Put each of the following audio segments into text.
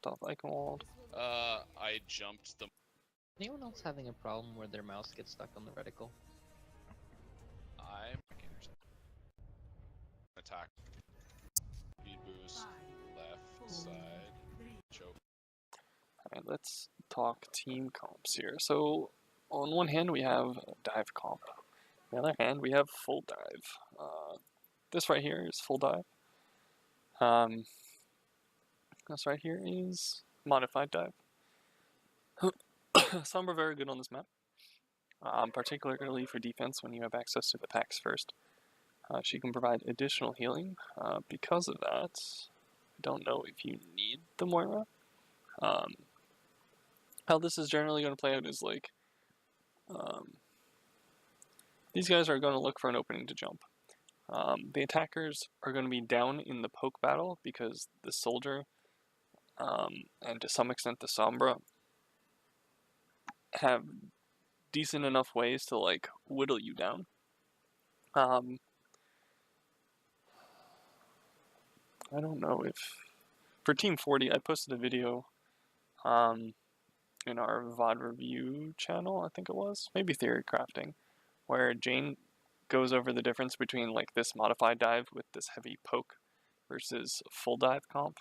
Left off icon walled. I jumped the. Anyone else having a problem where their mouse gets stuck on the reticle? I'm attack. Speed boost. Left side. Choke. Alright, let's talk team comps here. So, on one hand, we have dive comp. On the other hand, we have full dive. This right here is full dive. This right here is modified dive. Some are very good on this map, particularly for defense when you have access to the packs first. She can provide additional healing. Because of that, I don't know if you need the Moira. How this is generally going to play out is like, these guys are going to look for an opening to jump. The attackers are going to be down in the poke battle because the soldier, and to some extent the Sombra, have decent enough ways to like whittle you down. I don't know if for Team 40, I posted a video in our VOD review channel, I think it was, maybe Theory Crafting, where Jane goes over the difference between like this modified dive with this heavy poke versus full dive comp.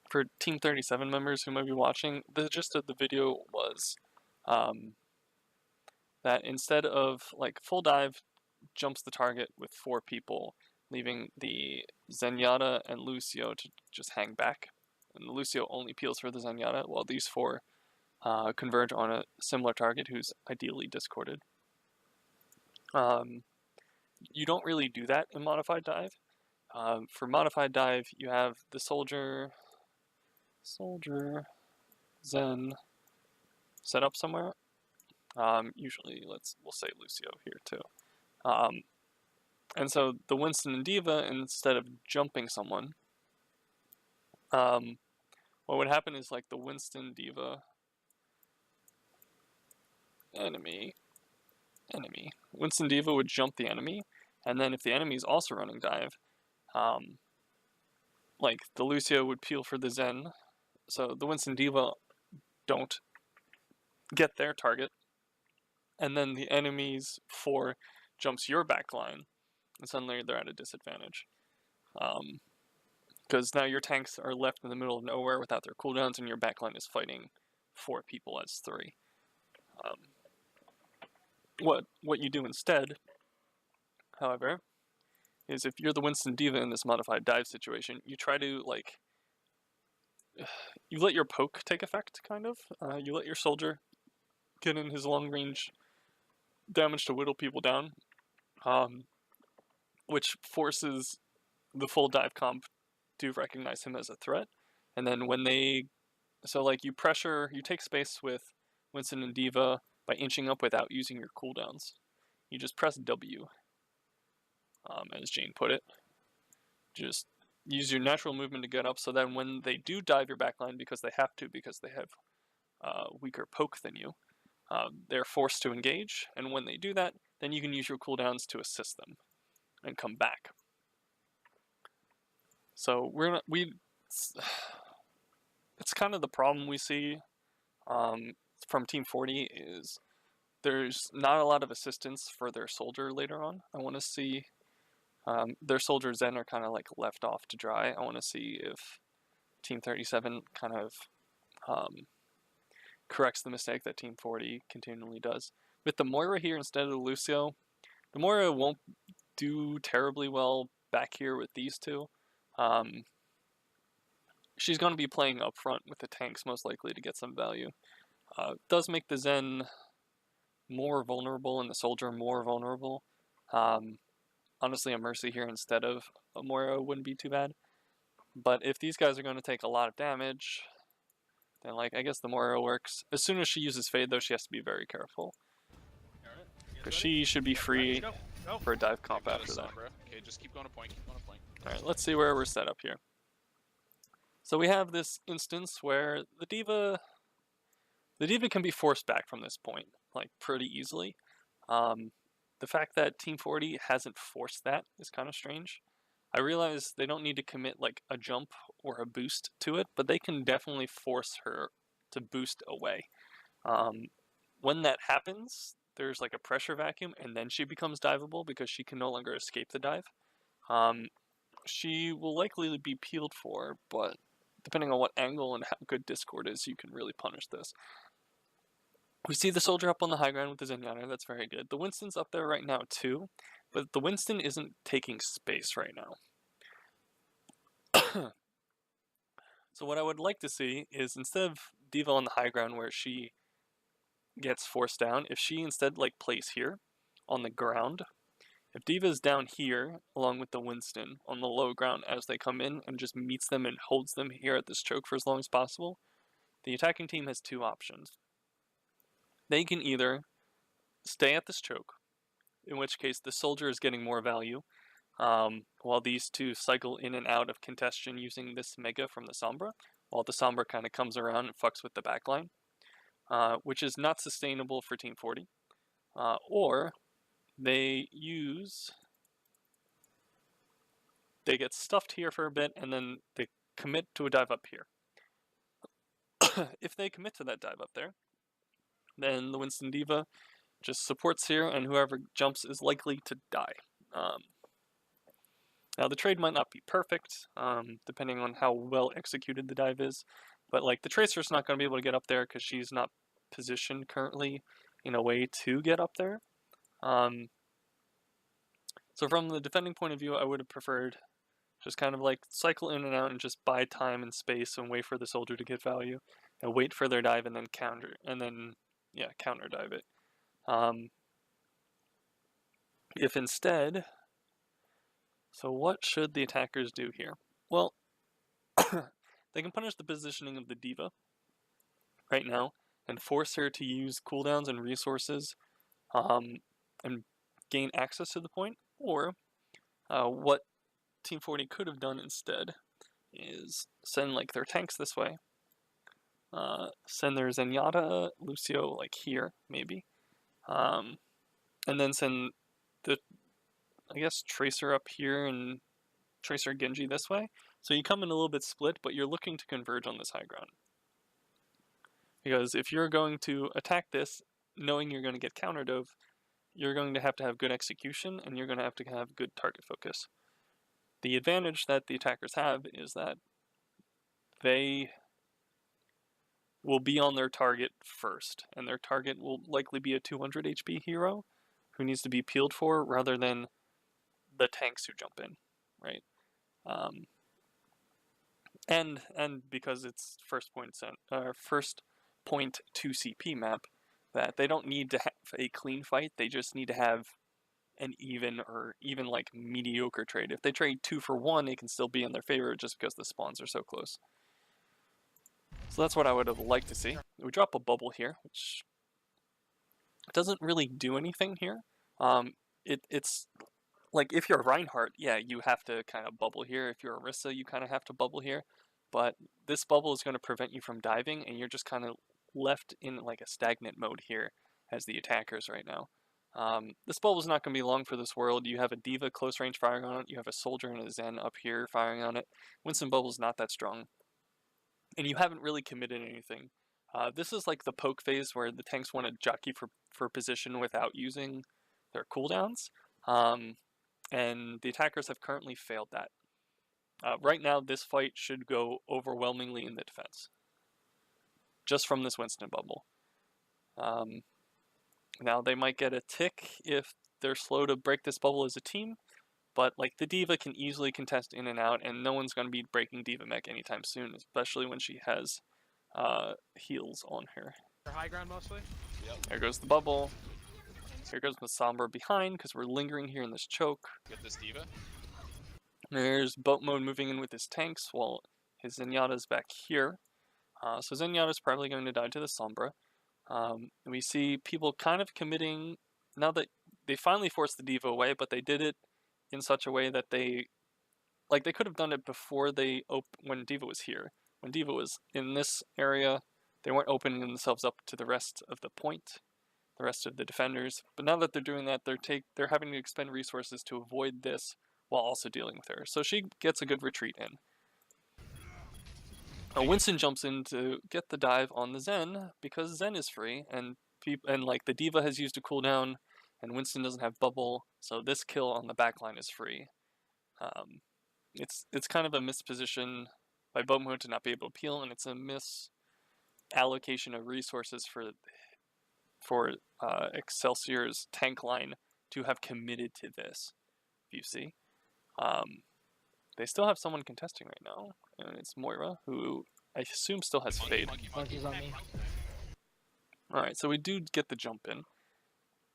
For Team 37 members who might be watching, the gist of the video was that instead of like full dive jumps the target with 4 people, leaving the Zenyatta and Lucio to just hang back. And Lucio only peels for the Zenyatta, while these 4 converge on a similar target who's ideally discorded. You don't really do that in Modified Dive. For Modified Dive, you have the soldier, Zen, set up somewhere. Usually, we'll say Lucio here too. And so the Winston and D.Va, instead of jumping someone, what would happen is like the Winston D.Va enemy. Winston D.Va would jump the enemy, and then if the enemy is also running dive, like the Lucio would peel for the Zen, so the Winston D.Va don't get their target, and then the enemy's 4 jumps your backline, and suddenly they're at a disadvantage. Because now your tanks are left in the middle of nowhere without their cooldowns, and your backline is fighting 4 people as 3. What you do instead, however, is if you're the Winston D.Va in this modified dive situation, you try to, like, you let your poke take effect, kind of. You let your soldier get in his long-range damage to whittle people down, which forces the full dive comp to recognize him as a threat. And then when you take space with Winston and D.Va by inching up without using your cooldowns. You just press W, as Jane put it. Just use your natural movement to get up, so then when they do dive your backline because they have weaker poke than you, they're forced to engage, and when they do that, then you can use your cooldowns to assist them and come back. So it's kind of the problem we see from Team 40 is there's not a lot of assistance for their soldier later on. I want to see their soldier Zen are kind of like left off to dry. I want to see if Team 37 kind of corrects the mistake that Team 40 continually does. With the Moira here instead of the Lucio, the Moira won't do terribly well back here with these 2. She's going to be playing up front with the tanks most likely to get some value. Does make the Zen more vulnerable and the soldier more vulnerable. Honestly, a Mercy here instead of a Moira wouldn't be too bad. But if these guys are going to take a lot of damage, then I guess the Moira works. As soon as she uses Fade, though, she has to be very careful. Because she should be free for a dive comp after that. Okay, just keep going to point, Alright, let's see where we're set up here. So we have this instance where the D.Va can be forced back from this point, pretty easily. The fact that Team 40 hasn't forced that is kind of strange. I realize they don't need to commit like a jump or a boost to it, but they can definitely force her to boost away. When that happens, there's like a pressure vacuum, and then she becomes diveable because she can no longer escape the dive. She will likely be peeled for, but depending on what angle and how good Discord is, you can really punish this. We see the soldier up on the high ground with the Zenyatta, that's very good. The Winston's up there right now too, but the Winston isn't taking space right now. So what I would like to see is, instead of D.Va on the high ground where she gets forced down, if she instead like plays here on the ground, if D.Va's down here along with the Winston on the low ground as they come in and just meets them and holds them here at this choke for as long as possible, the attacking team has two options. They can either stay at this choke, in which case the soldier is getting more value, while these two cycle in and out of contention using this Mega from the Sombra, while the Sombra kind of comes around and fucks with the backline, which is not sustainable for Team 40. Or they get stuffed here for a bit, and then they commit to a dive up here. If they commit to that dive up there, then the Winston D.Va just supports here, and whoever jumps is likely to die. Now the trade might not be perfect, depending on how well executed the dive is, but like the Tracer's not going to be able to get up there because she's not positioned currently in a way to get up there. So from the defending point of view, I would have preferred just kind of like cycle in and out and just buy time and space and wait for the soldier to get value, and wait for their dive and then counter dive it. If instead, so what should the attackers do here? Well, they can punish the positioning of the D.Va right now and force her to use cooldowns and resources and gain access to the point, or what Team 40 could have done instead is send like their tanks this way, send their Zenyatta, Lucio like here maybe, and then send the, I guess, Tracer up here and Tracer Genji this way. So you come in a little bit split, but you're looking to converge on this high ground. Because if you're going to attack this, knowing you're going to get counter dove, you're going to have good execution, and you're going to have good target focus. The advantage that the attackers have is that they will be on their target first, and their target will likely be a 200 HP hero who needs to be peeled for, rather than the tanks who jump in, right? And because it's first point to CP map, that they don't need to have a clean fight, they just need to have an even or even like mediocre trade. If they trade 2 for 1, it can still be in their favor just because the spawns are so close. So that's what I would have liked to see. We drop a bubble here, which doesn't really do anything here. It's like, if you're Reinhardt, yeah, you have to kind of bubble here. If you're Orisa, you kind of have to bubble here. But this bubble is going to prevent you from diving, and you're just kind of left in like a stagnant mode here as the attackers right now. This bubble is not going to be long for this world. You have a D.Va close range firing on it. You have a soldier and a Zen up here firing on it. Winston bubble is not that strong. And you haven't really committed anything. This is like the poke phase where the tanks want to jockey for position without using their cooldowns. And the attackers have currently failed that. Right now, this fight should go overwhelmingly in the defense, just from this Winston bubble. Now, they might get a tick if they're slow to break this bubble as a team, but like the D.Va can easily contest in and out, and no one's going to be breaking D.Va mech anytime soon, especially when she has heals on her. High ground mostly? Yep. There goes the bubble. Here goes the Sombra behind, because we're lingering here in this choke. Get this D.Va. There's boat mode moving in with his tanks, while his Zenyatta's back here. So Zenyatta's probably going to die to the Sombra. We see people kind of committing, now that they finally forced the D.Va away, but they did it in such a way that they could have done it before when D.Va was here. When D.Va was in this area, they weren't opening themselves up to the rest of the point, the rest of the defenders. But now that they're doing that, they're having to expend resources to avoid this, while also dealing with her. So she gets a good retreat in. Winston jumps in to get the dive on the Zen because Zen is free, and like the diva has used a cooldown, and Winston doesn't have bubble, so this kill on the backline is free. It's kind of a misposition by Boatmoon to not be able to peel, and it's a misallocation of resources for Excelsior's tank line to have committed to this. If you see, they still have someone contesting right now, and it's Moira, who I assume still has Fade. Monkey's on me. Alright, so we do get the jump in,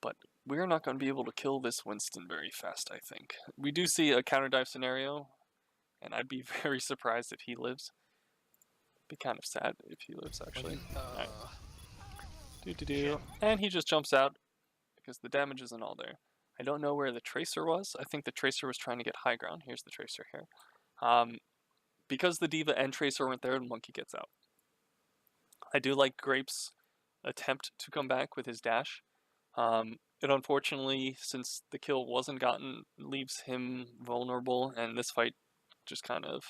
but we're not going to be able to kill this Winston very fast, I think. We do see a counter dive scenario, and I'd be very surprised if he lives. Be kind of sad if he lives, actually. Right. And he just jumps out because the damage isn't all there. I don't know where the Tracer was. I think the Tracer was trying to get high ground. Here's the Tracer here. Because the Diva and Tracer weren't there, the Monkey gets out. I do like Grape's attempt to come back with his dash. It unfortunately, since the kill wasn't gotten, leaves him vulnerable, and this fight just kind of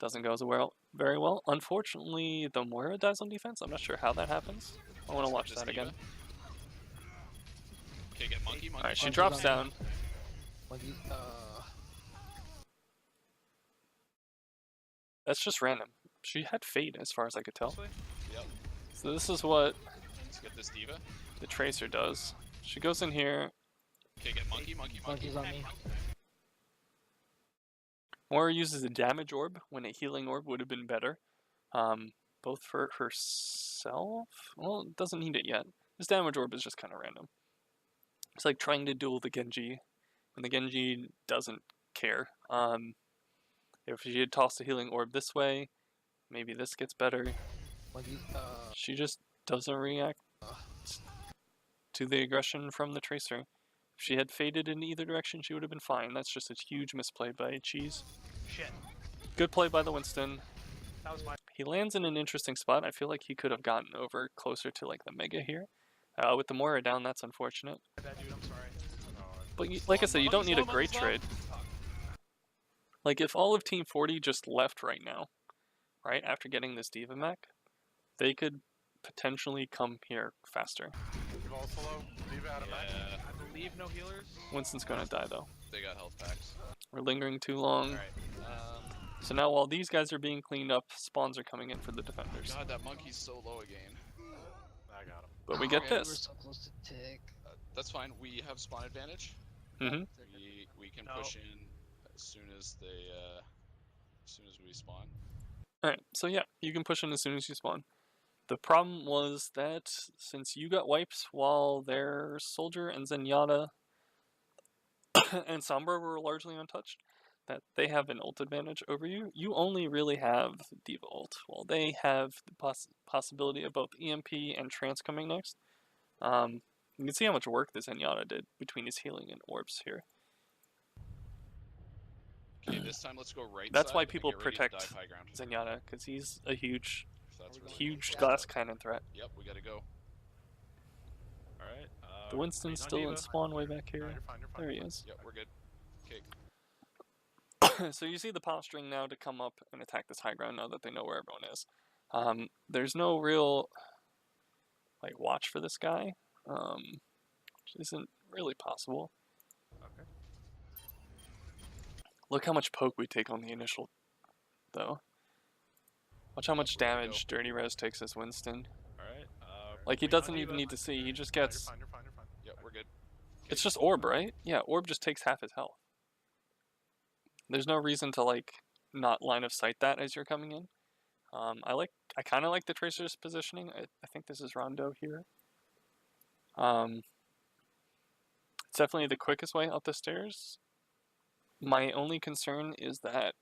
doesn't go as well, very well. Unfortunately, the Moira dies on defense. I'm not sure how that happens. I want to watch that again. Okay, get Monkey. Alright, she drops down. That's just random. She had Fade, as far as I could tell. Yep. So this is what Let's get this Diva. the Tracer does. She goes in here. Okay, get Monkey. Monkey's on me. Moira uses a damage orb when a healing orb would have been better. Both for herself? Well, it doesn't need it yet. This damage orb is just kind of random. It's like trying to duel the Genji, and the Genji doesn't care. If she had tossed a healing orb this way, maybe this gets better. She just doesn't react to the aggression from the Tracer. If she had faded in either direction, she would have been fine. That's just a huge misplay by Cheese. Shit. Good play by the Winston. That was my. He lands in an interesting spot. I feel like he could have gotten over closer to like the Mega here. With the Moira down, that's unfortunate. Bad dude, I'm sorry. But like I said, you don't need a great trade. Like if all of Team 40 just left right now, right after getting this Diva mech, they could potentially come here faster. I believe no healers. Winston's gonna die though. They got health packs. We're lingering too long. Alright. So now while these guys are being cleaned up, spawns are coming in for the defenders. God, that Monkey's so low again. I got him. But we get We're this. so close to tick. That's fine. We have spawn advantage. Mm-hmm. We can push in as soon as we spawn. Alright, so yeah, you can push in as soon as you spawn. The problem was that since you got wiped while their Soldier and Zenyatta and Sombra were largely untouched, that they have an ult advantage over you. You only really have Diva ult, while they have the possibility of both EMP and Trance coming next. You can see how much work this Zenyatta did between his healing and orbs here. Okay, this time let's go right. That's side why and people get ready to protect dive high ground. Zenyatta, because he's a huge If that's huge glass cannon threat. Yep, we gotta go. Alright. The Winston's still in spawn way back here. You're fine, There he is. Yep, we're good. Okay. So you see the posturing now to come up and attack this high ground now that they know where everyone is. There's no real like watch for this guy, which isn't really possible. Okay. Look how much poke we take on the initial, though. Watch how much damage Dirty Res takes as Winston. Alright. Like he doesn't even need to see, he just gets... You're fine. Yep, we're good. It's just Orb, right? Yeah, Orb just takes half his health. There's no reason to like not line of sight that as you're coming in. I kind of like the Tracer's positioning. I think this is Rondo here. It's definitely the quickest way up the stairs. My only concern is that,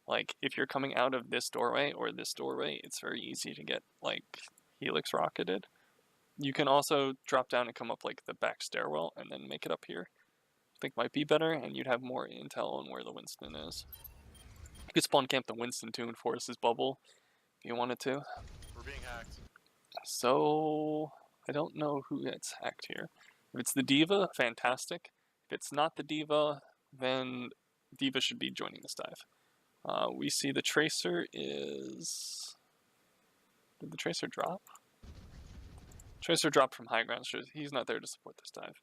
like, if you're coming out of this doorway or this doorway, it's very easy to get, like, Helix rocketed. You can also drop down and come up, like, the back stairwell and then make it up here. I think might be better, and you'd have more intel on where the Winston is. You could spawn camp the Winston, too, and force his bubble if you wanted to. We're being hacked. So, I don't know who gets hacked here. If it's the Diva, fantastic. If it's not the Diva, then D.Va should be joining this dive. We see the Tracer is... Did the Tracer drop? Tracer dropped from high ground, so he's not there to support this dive.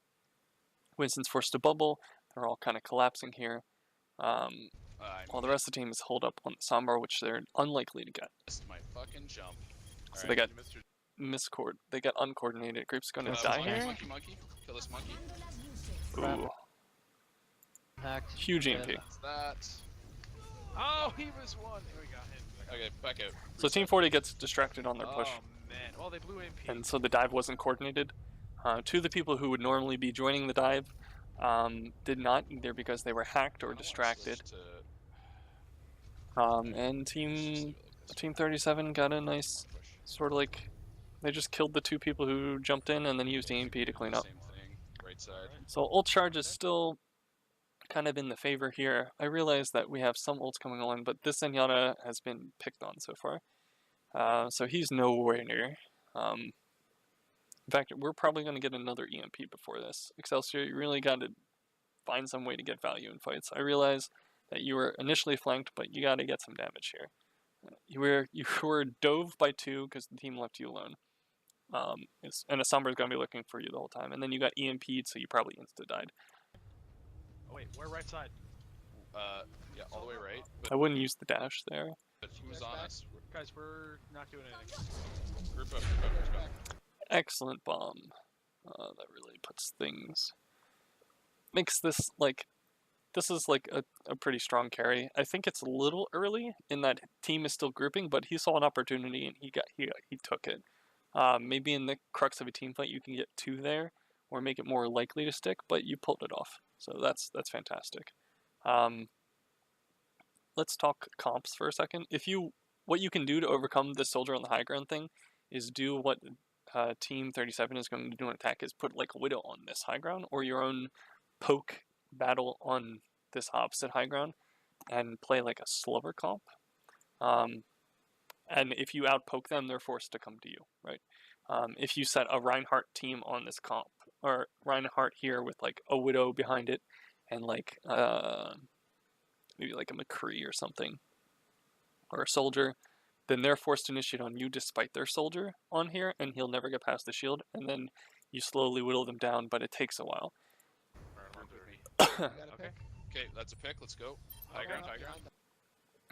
Winston's forced to bubble. They're all kind of collapsing here. While the rest of the team is holed up on the Sombra, which they're unlikely to get. Missed my fucking jump. So they got they got uncoordinated. Grape's gonna die here. Monkey. Kill this monkey. Ooh, Hacked. huge EMP. That's that. Oh, he was one. Here we got him. Okay, back out. So Team 40 gets distracted on their push, Oh man. Well, they blew MP. and so the dive wasn't coordinated. Two of the people who would normally be joining the dive did not, either because they were hacked or distracted. And Team 37 got a nice sort of like, they just killed the two people who jumped in and then used EMP to clean up. Same thing, right side. So ult charge is still kind of in the favor here. I realize that we have some ults coming on, but this Zenyatta has been picked on so far. So he's nowhere near. In fact, we're probably going to get another EMP before this. Excelsior, you really got to find some way to get value in fights. I realize that you were initially flanked, but you got to get some damage here. You were dove by 2 because the team left you alone. And a Sombra's going to be looking for you the whole time. And then you got EMP'd, so you probably insta-died. Oh wait, we're right side. Yeah, all the way right. But, I wouldn't use the dash there. but who's on us? Guys, we're not doing anything. Group up, group up. Excellent bomb. That really puts things... Makes this, like... This is like a pretty strong carry. I think it's a little early in that team is still grouping, but he saw an opportunity and he took it. Maybe in the crux of a team fight you can get 2 there, or make it more likely to stick, but you pulled it off. So that's fantastic. Let's talk comps for a second. What you can do to overcome this soldier on the high ground thing is do what Team 37 is going to do an attack, is put like a Widow on this high ground, or your own poke battle on this opposite high ground, and play like a slower comp. And if you outpoke them, they're forced to come to you, right? If you set a Reinhardt team on this comp, or Reinhardt here with like a Widow behind it, and like maybe like a McCree or something, or a soldier, then they're forced to initiate on you despite their soldier on here, and he'll never get past the shield, and then you slowly whittle them down, but it takes a while. Okay. Okay, that's a pick. Let's go. High ground, high ground.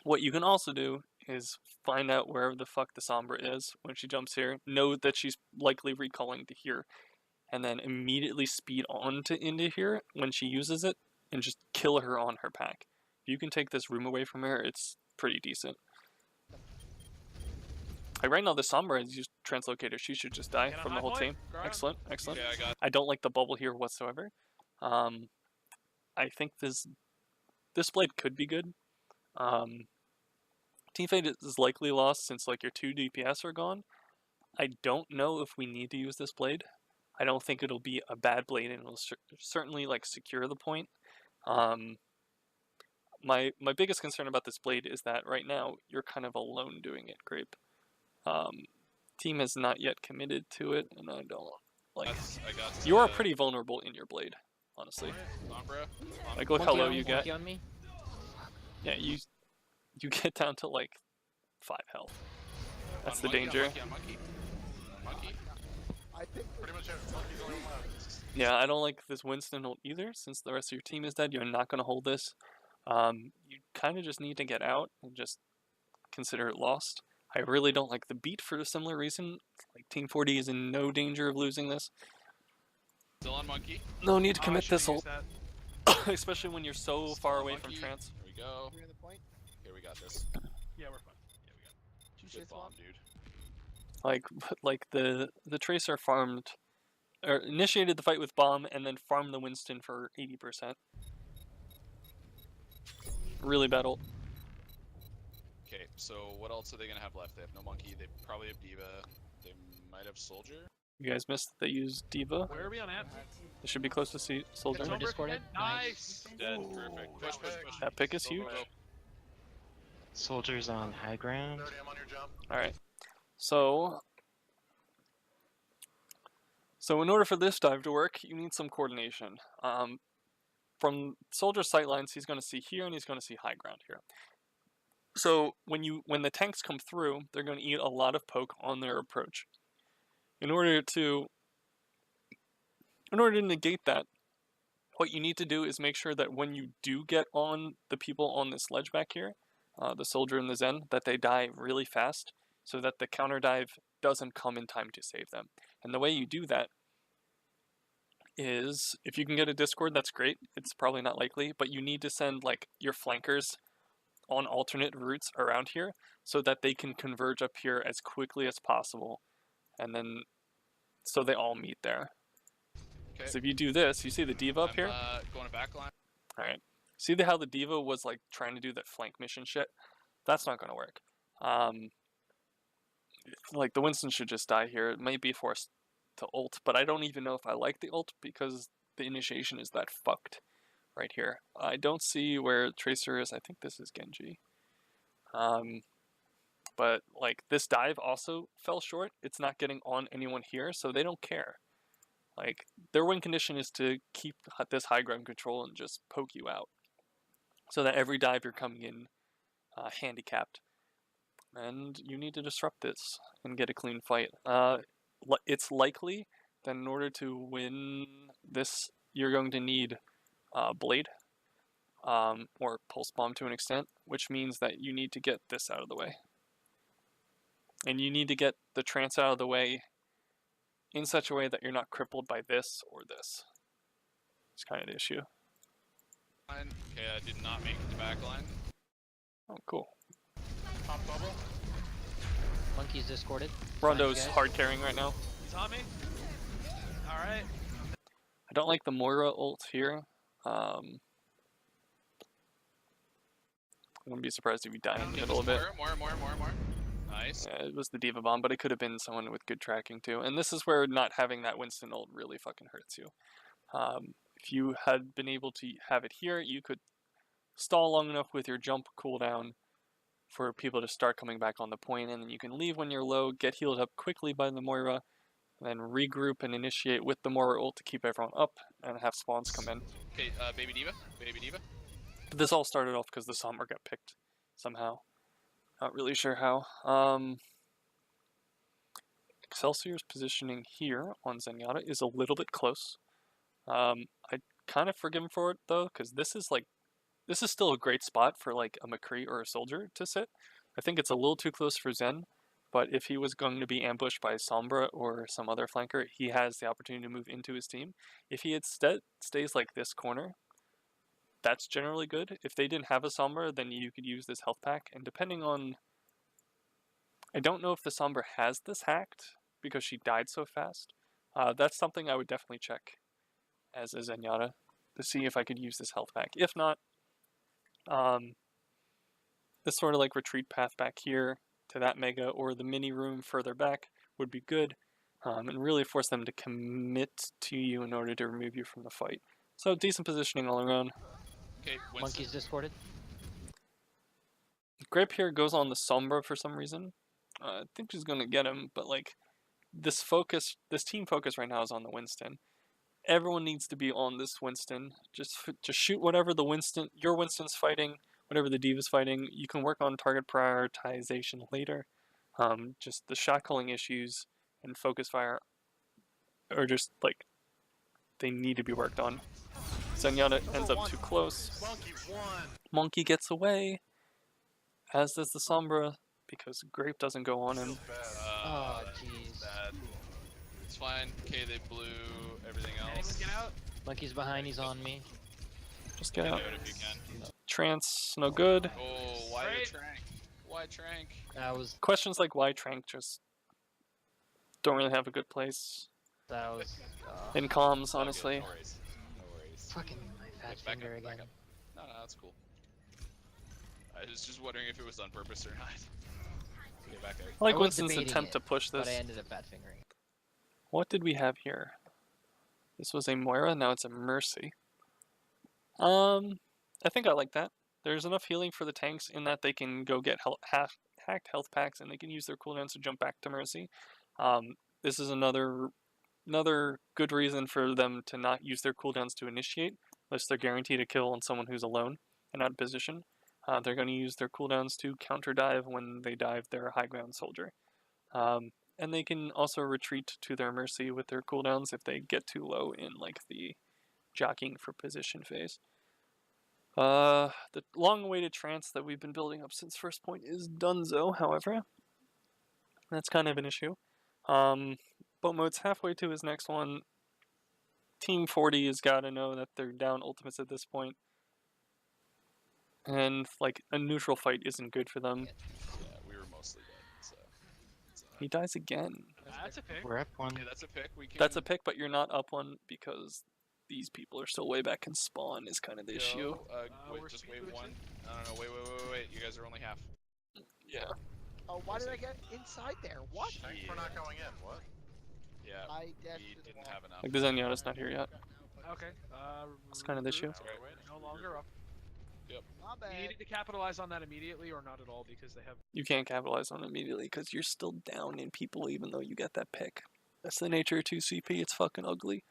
What you can also do is find out where the fuck the Sombra is when she jumps here, know that she's likely recalling to here, and then immediately speed on to into here when she uses it, and just kill her on her pack. If you can take this room away from her, it's pretty decent. Like right now, the Sombra has used Translocator. She should just die from the whole team. Excellent, excellent. Yeah, I don't like the bubble here whatsoever. I think this blade could be good. Teamfight is likely lost since like your 2 DPS are gone. I don't know if we need to use this blade. I don't think it'll be a bad blade, and it'll certainly like secure the point. My biggest concern about this blade is that right now you're kind of alone doing it, Grape. Team has not yet committed to it, and I don't like. You are pretty vulnerable in your blade, honestly. Sombra. Like look how low you Monkey get. on me. Yeah, you get down to like 5 health. That's the Monkey, danger. Monkey. I think Pretty much it. Monkey's the only one left. Yeah, I don't like this Winston ult either, since the rest of your team is dead. You're not going to hold this. You kind of just need to get out and just consider it lost. I really don't like the beat for a similar reason. Like Team 40 is in no danger of losing this. Still on monkey. No need to Oh, I commit should've this used ult, that. especially when you're so Still far on away monkey. from trance. Here we go. we're in the point. Here we got this. Yeah, we're fine. Yeah, we got it. Two Good shit bomb, swap. dude. Like the Tracer farmed, or initiated the fight with bomb, and then farmed the Winston for 80%. Really bad ult. Okay, so what else are they gonna have left? They have no monkey. They probably have D.Va. They might have soldier. You guys missed that they used D.Va. Where are we on at? They should be close to see soldier. Someone discorded. Nice. Dead. Perfect. Push, push, push. That pick is Go, go, huge. go. Soldiers on high ground. 30, I'm on your jump. Alright, so in order for this dive to work, you need some coordination. from Soldier's sightlines, he's going to see here and he's going to see high ground here. So when the tanks come through, they're going to eat a lot of poke on their approach. In order to negate that, what you need to do is make sure that when you do get on the people on this ledge back here, the Soldier and the Zen, that they die really fast so that the counter dive doesn't come in time to save them. And the way you do that is, if you can get a Discord, that's great. It's probably not likely, but you need to send like your flankers on alternate routes around here so that they can converge up here as quickly as possible, and then so they all meet there. Okay. So if you do this, you see the Diva up here? Going to backline. Alright. See how the Diva was like trying to do that flank mission shit? That's not gonna work. Like the Winston should just die here. It might be forced to ult, but I don't even know if I like the ult because the initiation is that fucked right here. I don't see where Tracer is. I think this is Genji. But like this dive also fell short. It's not getting on anyone here, so they don't care. Like their win condition is to keep this high ground control and just poke you out, so that every dive you're coming in handicapped, and you need to disrupt this and get a clean fight. It's likely that in order to win this, you're going to need Blade or Pulse Bomb to an extent, which means that you need to get this out of the way. And you need to get the trance out of the way in such a way that you're not crippled by this or this. It's kind of the issue. Okay, I did not make it to backline. Oh, cool. Pop bubble. Monkey's discorded. Rondo's hard carrying right now. He's on me. Alright. I don't like the Moira ult here. I wouldn't be surprised if you die in the middle of it. More. Nice. Yeah, it was the Diva Bomb, but it could have been someone with good tracking too. And this is where not having that Winston ult really fucking hurts you. If you had been able to have it here, you could stall long enough with your jump cooldown for people to start coming back on the point, and then you can leave when you're low, get healed up quickly by the Moira, then regroup and initiate with the Moira ult to keep everyone up, and have spawns come in. Okay, Baby Diva. But this all started off because the Sombra got picked somehow. Not really sure how. Excelsior's positioning here on Zenyatta is a little bit close. I kind of forgive him for it though, because this is still a great spot for like a McCree or a Soldier to sit. I think it's a little too close for Zen, but if he was going to be ambushed by Sombra or some other flanker, he has the opportunity to move into his team. If he instead stays like this corner, that's generally good. If they didn't have a Sombra, then you could use this health pack, and depending on... I don't know if the Sombra has this hacked, because she died so fast. That's something I would definitely check as a Zenyatta, to see if I could use this health pack. If not, this sort of like retreat path back here to that mega, or the mini room further back would be good, and really force them to commit to you in order to remove you from the fight. So decent positioning all around. Okay, Monkey's discorded. Grape here goes on the Sombra for some reason. I think she's going to get him, but like this team focus right now is on the Winston. Everyone needs to be on this Winston. Just shoot whatever your Winston's fighting, whatever the Diva's fighting. You can work on target prioritization later. Just the shot calling issues and focus fire are just like, they need to be worked on. Zenyatta ends up too close. Monkey gets away, as does the Sombra, because Grape doesn't go on him. Oh, jeez. It's fine. Okay, they blew everything else. Get out. Monkey's behind, he's on me. Just get out. Do it if you can. Trance, no good. Oh, why the Trank? Why Trank? That was Questions like why Trank just don't really have a good place in comms, honestly. No worries. No worries. fucking my fat Back finger up, again. back up. No, that's cool. I was just wondering if it was on purpose or not. Get back there. I like I was Winston's debating attempt it, to push But this. I ended up fat fingering. What did we have here? This was a Moira, now it's a Mercy. I think I like that. There's enough healing for the tanks in that they can go get hacked health packs and they can use their cooldowns to jump back to Mercy. This is another good reason for them to not use their cooldowns to initiate, unless they're guaranteed a kill on someone who's alone and out of position. They're going to use their cooldowns to counter dive when they dive their high ground soldier. And they can also retreat to their mercy with their cooldowns if they get too low in like the jockeying for position phase. The long-awaited trance that we've been building up since first point is donezo, however. That's kind of an issue. Boat mode's halfway to his next one. Team 40 has got to know that they're down ultimates at this point. And like a neutral fight isn't good for them. Yeah, we were mostly dead, so. He dies again. That's a pick. We're up one. Yeah, that's a pick. We can. That's a pick, but you're not up one because these people are still way back in spawn is kind of the issue. Wait, we're just speed wave boosting. 1. No, wait. You guys are only half. Yeah. Oh, why did I get inside there? What? Thanks for not going in. What? Yeah, I dashed we to the didn't wall. have enough. Like the Zenyatta's not here yet. Okay. That's kind of the issue. No longer up. Not You bad. needed to capitalize on that immediately or not at all because they have. You can't capitalize on it immediately because you're still down in people even though you get that pick. That's the nature of 2CP, it's fucking ugly.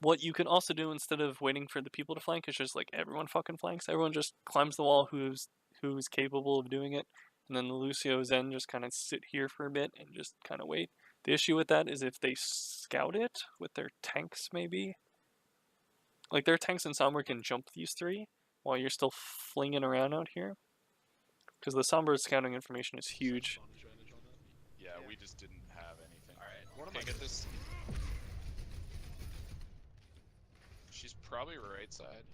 What you can also do instead of waiting for the people to flank is just like everyone fucking flanks. Everyone just climbs the wall who's capable of doing it. And then the Lucio Zen just kind of sit here for a bit and just kind of wait. The issue with that is if they scout it with their tanks maybe. Like their tanks and Sombra can jump these three while you're still flinging around out here. Because the Sombra scouting information is huge. Yeah, we just didn't have anything. Alright. What am I get this? She's probably right side.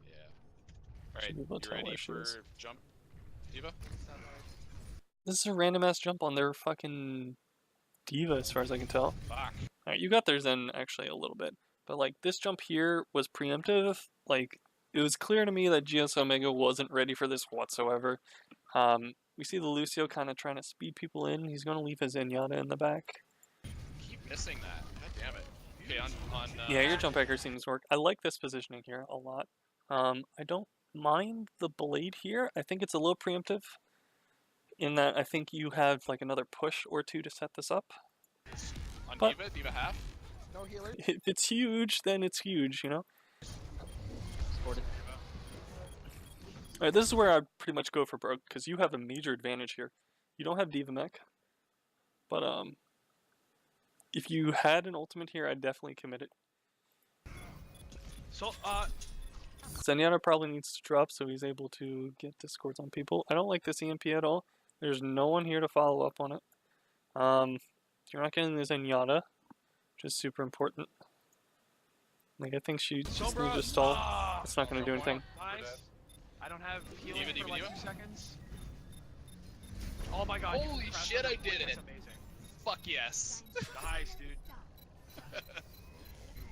Yeah. Alright, Should be able to you tell ready where she for is. jump, Diva? This is a random ass jump on their fucking Diva as far as I can tell. Fuck. Alright, you got their Zen actually a little bit. But like this jump here was preemptive. Like it was clear to me that GS Omega wasn't ready for this whatsoever. We see the Lucio kind of trying to speed people in. He's going to leave his Zenyatta in the back. Keep missing that. God damn it. Okay, on Yeah, your jump backer seems to work. I like this positioning here a lot. I don't mind the blade here. I think it's a little preemptive. In that I think you have like another push or two to set this up. on but- Diva half. No healer. If it's huge, then it's huge, you know? Supported. Alright, this is where I'd pretty much go for broke, because you have a major advantage here. You don't have Diva Mech. But, if you had an ultimate here, I'd definitely commit it. So, Zenyatta probably needs to drop so he's able to get discords on people. I don't like this EMP at all. There's no one here to follow up on it. You're not getting the Zenyatta, which is super important. Like, I think she just needs to stall. It's not going to do anything. Nice. I don't have healing Diva, for like Diva? 2 seconds. Oh my god. you Holy crashed shit, on I the did point, it. That's amazing. Fuck yes. Nice, dude.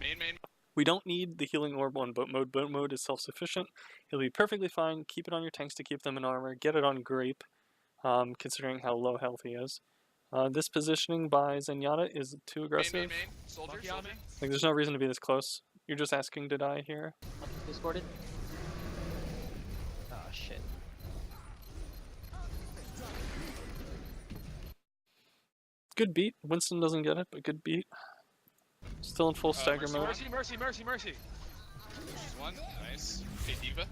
main. We don't need the healing orb on boat mode. Boat mode is self-sufficient. It'll be perfectly fine. Keep it on your tanks to keep them in armor. Get it on Grape, considering how low health he is. This positioning by Zenyatta is too aggressive. Main. Soldier, Monkey on soldier. me. Like, there's no reason to be this close. You're just asking to die here. Discorded. Oh shit. Good beat. Winston doesn't get it, but good beat. Still in full stagger mode. Mercy. She's one. Nice. Okay, Diva.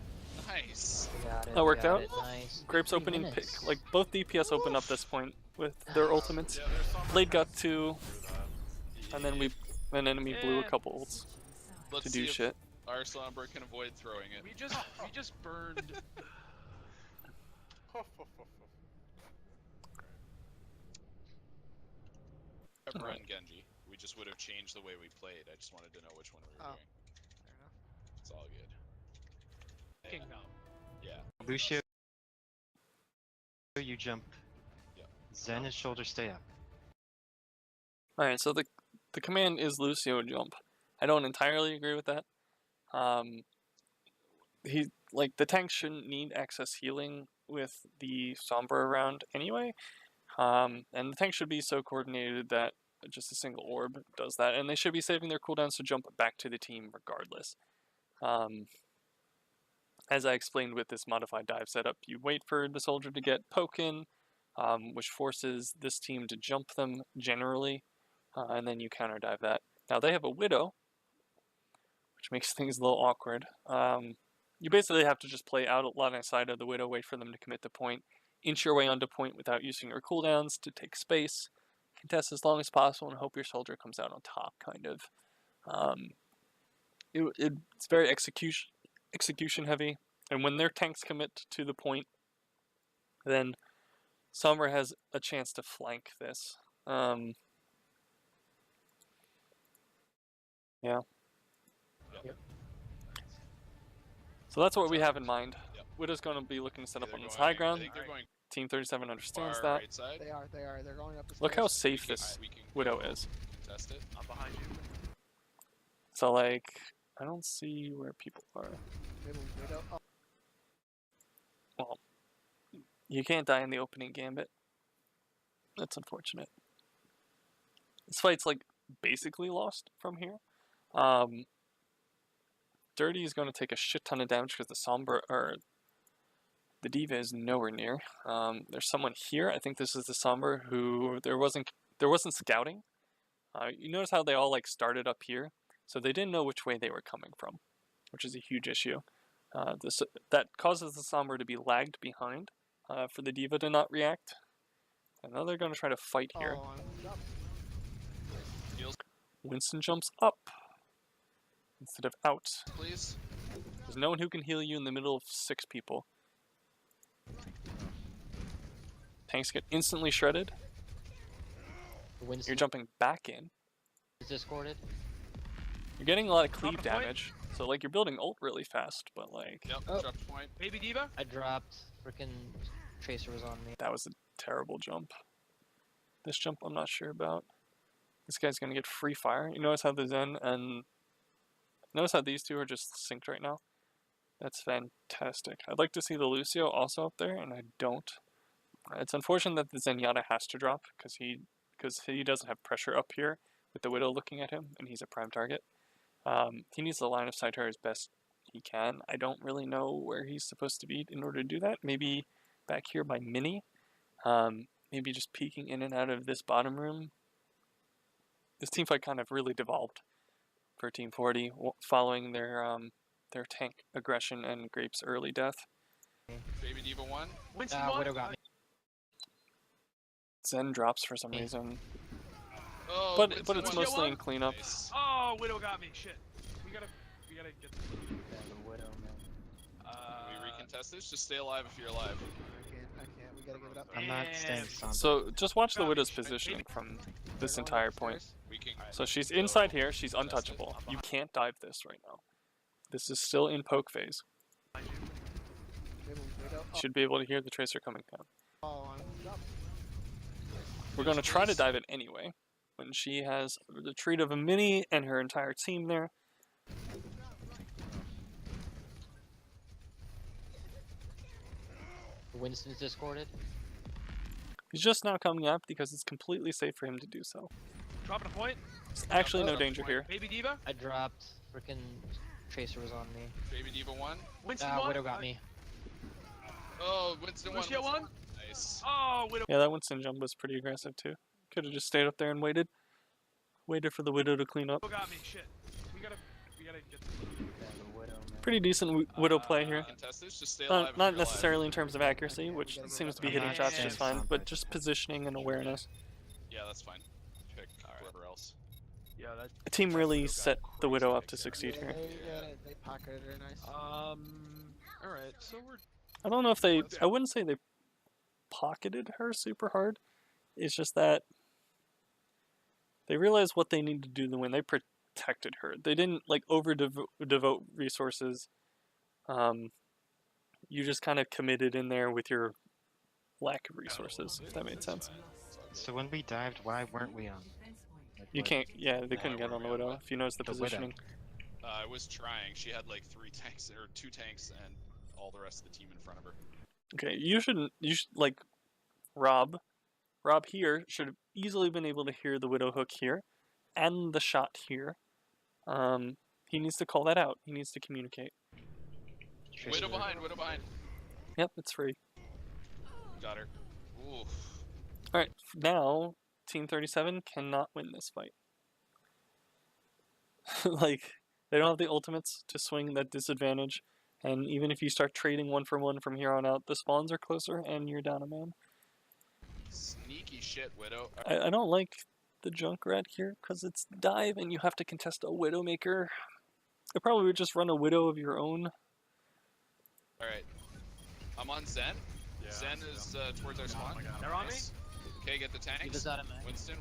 Nice. Got it. That worked got out. it, Nice. Grape's 3 opening pick. minutes. Like, both DPS open up this point with their ultimates. Blade got 2, and then an enemy blew a couple ults Let's to see do if shit. our Sombra can avoid throwing it. We just burned. I've Alright. run Genji. We just would have changed the way we played. I just wanted to know which one we were Oh. doing. It's all good. Kingdom. Yeah. Lucio, you jump. Yep. Zen is shoulder, stay up. Alright, so the command is Lucio jump. I don't entirely agree with that. The tank shouldn't need excess healing with the Sombra around anyway. And the tank should be so coordinated that just a single orb does that. And they should be saving their cooldowns to jump back to the team regardless. As I explained with this modified dive setup, you wait for the soldier to get poken, which forces this team to jump them generally, and then you counter dive that. Now they have a Widow, which makes things a little awkward. You basically have to just play out a line of sight of the Widow, wait for them to commit to point, inch your way onto point without using your cooldowns to take space, contest as long as possible, and hope your soldier comes out on top, kind of. It's very execution heavy, and when their tanks commit to the point, then Sombra has a chance to flank this. Yeah. Yep. So that's what we have in mind. Yep. Widow's going to be looking to set up They're on this going- high ground. I think they're going Team 37 understands far that. right side. They are. They're going up the stairs. Look how safe We this can Widow go is. Test it. I'm behind you. So, like, I don't see where people are. Middle Widow. Oh, Well, you can't die in the opening gambit. That's unfortunate. This fight's, like, basically lost from here. Dirty is going to take a shit ton of damage because the Sombra, or the Diva is nowhere near. There's someone here. I think this is the Sombra who there wasn't scouting. You notice how they all like started up here, so they didn't know which way they were coming from, which is a huge issue. That causes the Sombra to be lagged behind for the Diva to not react. And now they're going to try to fight here. oh, I'm up. Winston jumps up instead of out. Please. There's no one who can heal you in the middle of 6 people. Tanks get instantly shredded. Winston You're jumping back in. is discorded. You're getting a lot of Drop cleave a point. damage. So like you're building ult really fast, but like Yep. Oh. Drop point. Baby Diva? I dropped. Freaking Tracer was on me. that was a terrible jump. This jump I'm not sure about. This guy's gonna get free fire. You notice how the Zen and notice how these two are just synced right now? That's fantastic. I'd like to see the Lucio also up there, and I don't. It's unfortunate that the Zenyatta has to drop because he doesn't have pressure up here with the Widow looking at him, and he's a prime target. He needs the line of sight her as best he can. I don't really know where he's supposed to be in order to do that. Maybe back here by Mini. Maybe just peeking in and out of this bottom room. This teamfight kind of really devolved for Team 40 following their tank aggression and Grape's early death. Baby Diva 1. Winston won? Widow got me. Zen drops for some reason, Oh, but Winston it's won. mostly in cleanup. Nice. Oh, Widow got me. Shit. We gotta get. Yeah, the Widow, man. Can we recontest this? Just stay alive if you're alive. I can't. We gotta give it up. I'm not staying And- somber. So just watch the Got me. Widow's Shit. positioning from this They're going entire upstairs. point. We can. So she's go inside here, she's test it. untouchable. You can't dive this right now. This is still in poke phase. Middle Widow. You should be able to hear the Tracer coming down. Oh, I'm up. We're going to try to dive it anyway, when she has the retreat of a Mini and her entire team there. Winston's discorded. He's just now coming up because it's completely safe for him to do so. Dropping a point. There's actually no Drop danger point. here. Baby Diva? I dropped. Freaking Tracer was on me. Baby Diva 1. Winston won? Widow got me. Oh, Winston 1. Lucio won? Nice. Oh, Widow. Yeah, that Winston jump was pretty aggressive too. Could have just stayed up there and waited. Waited for the Widow to clean up. Got me. Shit. We gotta get. Yeah, the Widow, man. Pretty decent Widow play here. Contest this. Just stay alive. if Not you're necessarily in terms of accuracy, which seems to be hitting shots Yeah. just fine, but just positioning and awareness. Alive. Yeah, that's fine. Pick whoever else. Yeah, that. The team really Widow got set the crazy Widow up pick to there. succeed here. They pocketed her nice. All right. So we're. I don't know if they, I wouldn't say they pocketed her super hard. It's just that they realized what they needed to do to win. They protected her. They didn't like over devote resources. You just kind of committed in there with your lack of resources, if that made sense. So when we dived, why weren't we on? Like, You what- can't, yeah, they couldn't get on the Widow if you notice the The Widow. positioning. I was trying. She had like 3 tanks or 2 tanks and all the rest of the team in front of her. Okay, you should like Rob here should have easily been able to hear the Widow hook here and the shot here. He needs to call that out. He needs to communicate. Tracer Widow there. behind. Widow behind. Yep, it's free. Got her. Ooh. Alright, now Team 37 cannot win this fight. Like, They don't have the ultimates to swing that disadvantage, and even if you start trading 1-for-1 from here on out, the spawns are closer and you're down a man. Sneaky shit, Widow. I don't like the Junkrat here because it's dive and you have to contest a Widowmaker. I probably would just run a Widow of your own. Alright. I'm on Zen. Yeah, Zen is towards our spawn. They're on me. Okay, get the tanks. Diva's out of mag. Winston.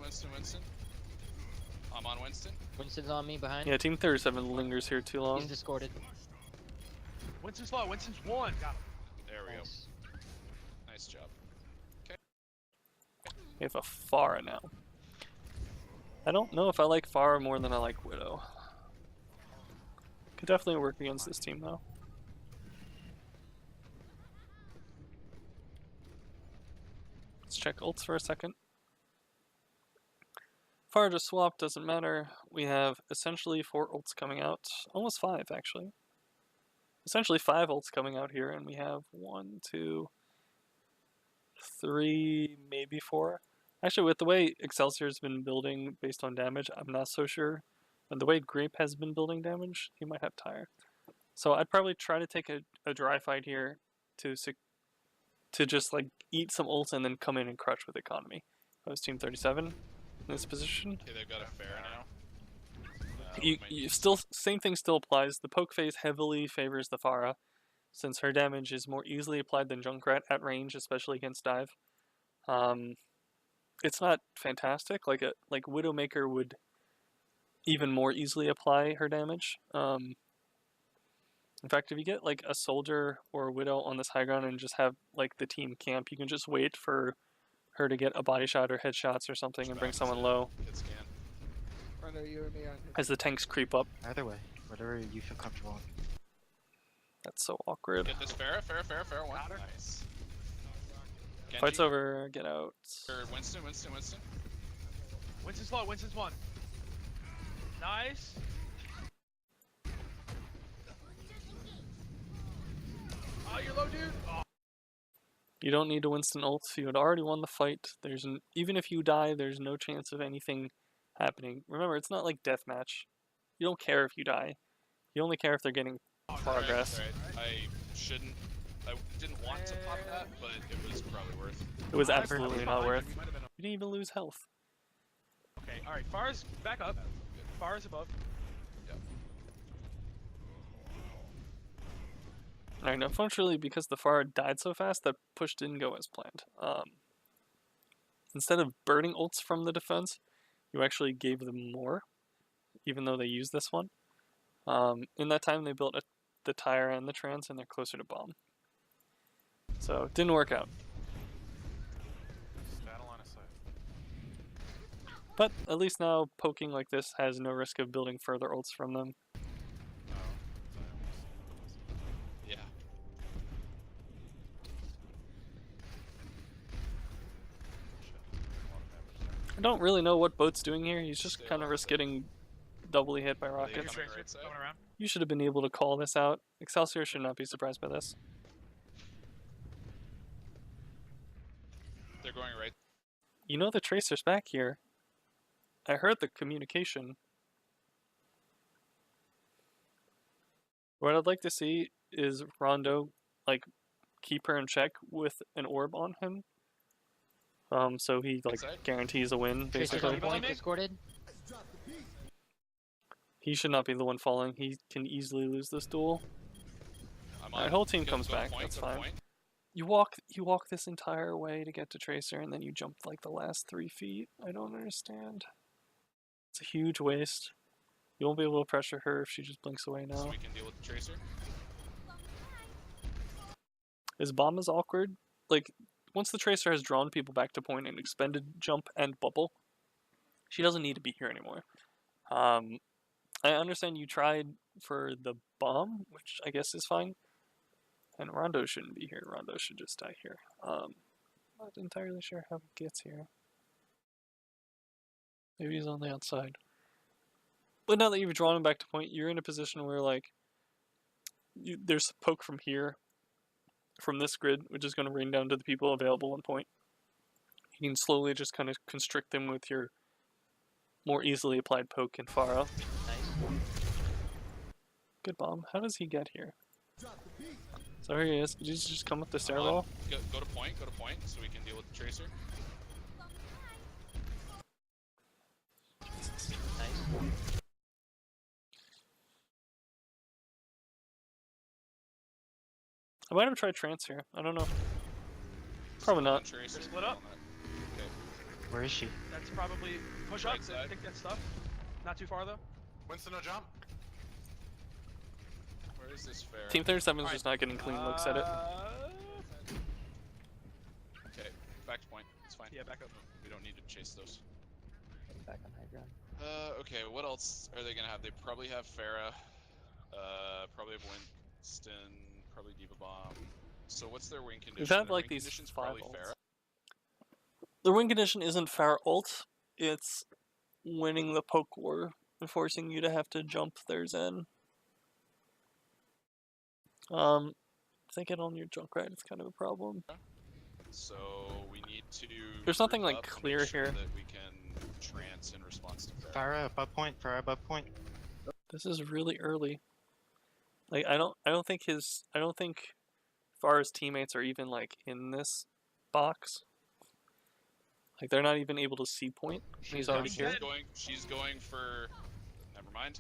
I'm on Winston. Winston's on me behind. Yeah, Team 37 lingers here too long. He's discorded. Winston's low. Winston's one. Got him. There we Nice. go. Nice job. We have a Pharah now. I don't know if I like Pharah more than I like Widow. Could definitely work against this team though. Let's check ults for a second. Pharah just swapped, doesn't matter. We have essentially 4 ults coming out. Almost 5 actually. Essentially 5 ults coming out here, and we have 1, 2, 3, maybe 4. Actually, with the way Excelsior's been building based on damage, I'm not so sure. And the way Grape has been building damage, he might have Tire. So I'd probably try to take a dry fight here to just like eat some ults and then come in and crush with economy. That was Team 37 in this position. Okay, they've got a fair now. You still, same thing still applies. The poke phase heavily favors the Pharah, since her damage is more easily applied than Junkrat at range, especially against dive. It's not fantastic. Like Widowmaker would even more easily apply her damage. In fact, if you get like a soldier or a Widow on this high ground and just have like the team camp, you can just wait for her to get a body shot or headshots or something and bring someone low Hit scan. Rondo, you and me on. as the tanks creep up. Either way, whatever you feel comfortable in. That's so awkward. Get this fair one. Got her. Nice. Genji. Fight's over. Get out. Or Winston. Winston's low. Winston's one. Nice. Oh, you're low, dude. Oh. You don't need to Winston ult. You had already won the fight. Even if you die, there's no chance of anything happening. Remember, it's not like deathmatch. You don't care if you die. You only care if they're getting progress. Alright. I didn't want to pop that, but it was probably worth. It was Behind absolutely you, not worth. we might have been- You didn't even lose health. Okay, alright. Far's back up. Far's above. Alright, unfortunately, because the Pharah died so fast, that push didn't go as planned. Instead of burning ults from the defense, you actually gave them more, even though they used this one. In that time, they built the Tire and the Trans, and they're closer to bomb. So, it didn't work out. Battle on a side. But at least now, poking like this has no risk of building further ults from them. Yeah. I don't really know what Boat's doing here. He's just kind of risk getting doubly hit by Are they rockets. coming right side? Coming around. You should have been able to call this out. Excelsior should not be surprised by this. They're going right. You know the Tracer's back here. I heard the communication. What I'd like to see is Rondo, like, keep her in check with an orb on him. So he, like, Inside? guarantees a win, Tracer's basically. on point, discorded. He should not be the one falling. He can easily lose this duel. I'm Our on. whole team Go- comes go to back, point, that's go to fine. point. You walk this entire way to get to Tracer, and then you jump, like, the last 3 feet. I don't understand. It's a huge waste. You won't be able to pressure her if she just blinks away now. So we can deal with the tracer. His bomb is awkward. Like, once the Tracer has drawn people back to point and expended jump and bubble, she doesn't need to be here anymore. I understand you tried for the bomb, which I guess is fine. And Rondo shouldn't be here. Rondo should just die here. Not entirely sure how he gets here. Maybe he's on the outside. But now that you've drawn him back to point, you're in a position where, like, there's a poke from here, from this grid, which is going to rain down to the people available on point. You can slowly just kind of constrict them with your more easily applied poke and Pharah. Nice. Good bomb. How does he get here? So here he is. Did he just come up the stairwell? Go to point, so we can deal with the tracer. Nice. I might have tried trance here. I don't know. Probably not. Tracer. Split up. Okay. Where is she? That's probably push Right up. side. I think that's stuff. Not too far though. Winston, no jump. Where is this fair? Team 37 is just not getting clean looks at it. Okay, back to point. It's fine. Yeah, back up. We don't need to chase those. Getting back on high ground. Okay, what else are they gonna have? They probably have Farah. Probably have Winston. Probably Diva Bomb. So what's their win condition? We've had Their like win these condition's 5 probably ults. Farah. The win condition isn't Farah ult, it's winning the poke war and forcing you to have to jump their Zen. Thinking on your Junkrat is kind of a problem. So we need to. There's nothing, group like, up and clear make sure here. That we can trance in response to Farah. Farah above point. Farah above point. This is really early. Like I don't think Farah's teammates are even like in this box. Like they're not even able to see point. He's already here. She's going for. Never mind.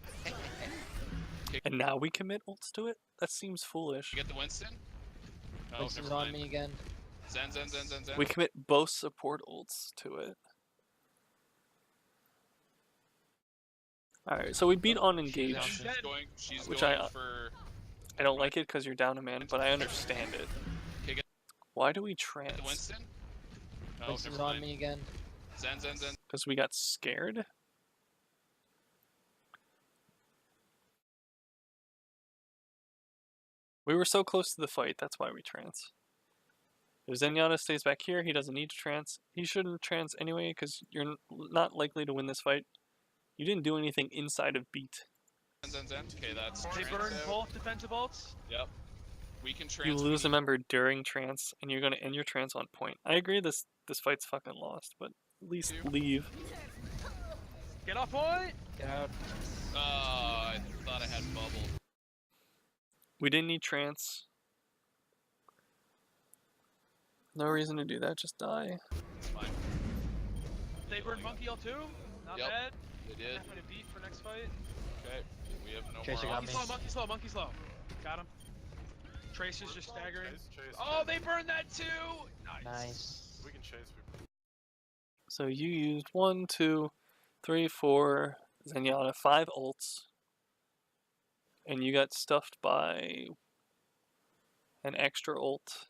And now we commit ults to it? That seems foolish. You get the Winston? No, Winston's never on mind. me again. Zen. We commit both support ults to it. Alright, so we beat on engage. She's Which going I for. I don't like it because you're down a man, but I understand it. Okay, get Why do we the trance? Winston? No, Winston's never on mind. me again. Zen. Because we got scared? We were so close to the fight, that's why we trance. If Zenyatta stays back here, he doesn't need to trance. He shouldn't trance anyway, because you're not likely to win this fight. You didn't do anything inside of beat. Zen. Okay, that's. They trance burn out. both defensive ults. Yep. We can trance. You lose a member during trance, and you're going to end your trance on point. I agree this fight's fucking lost, but at least leave. Get off point. Get out. I thought I had bubble. We didn't need trance. No reason to do that, just die. It's fine. They burn monkey ult too. Not Yep. bad. They did. Halfway to beat for next fight. Okay. We have no Tracer more. got options. me. Monkey slow. Got him. Tracer's just staggering. Chase. Oh, they burned that too. Nice. We can chase. So you used 1, 2, 3, 4, Zenyatta, 5 ults. And you got stuffed by an extra ult.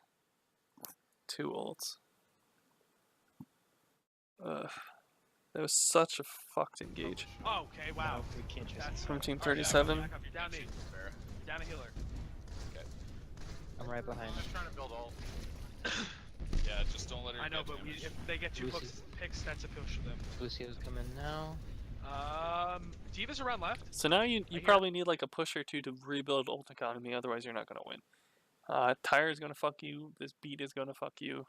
2 ults. That was such a fucked engage. Oh, okay, wow. We can't chase. That's From Team Alright, 37. back up, You're down to Fair. down a healer. I'm right behind. Just trying to build ult. Yeah, just don't let her. I know, get but damaged. if they get 2 Lucy's- picks, that's a push for them. Lucia's coming now. Diva's around left. So now you hear- probably need like a push or 2 to rebuild ult economy, otherwise you're not going to win. Tire is going to fuck you, this beat is going to fuck you.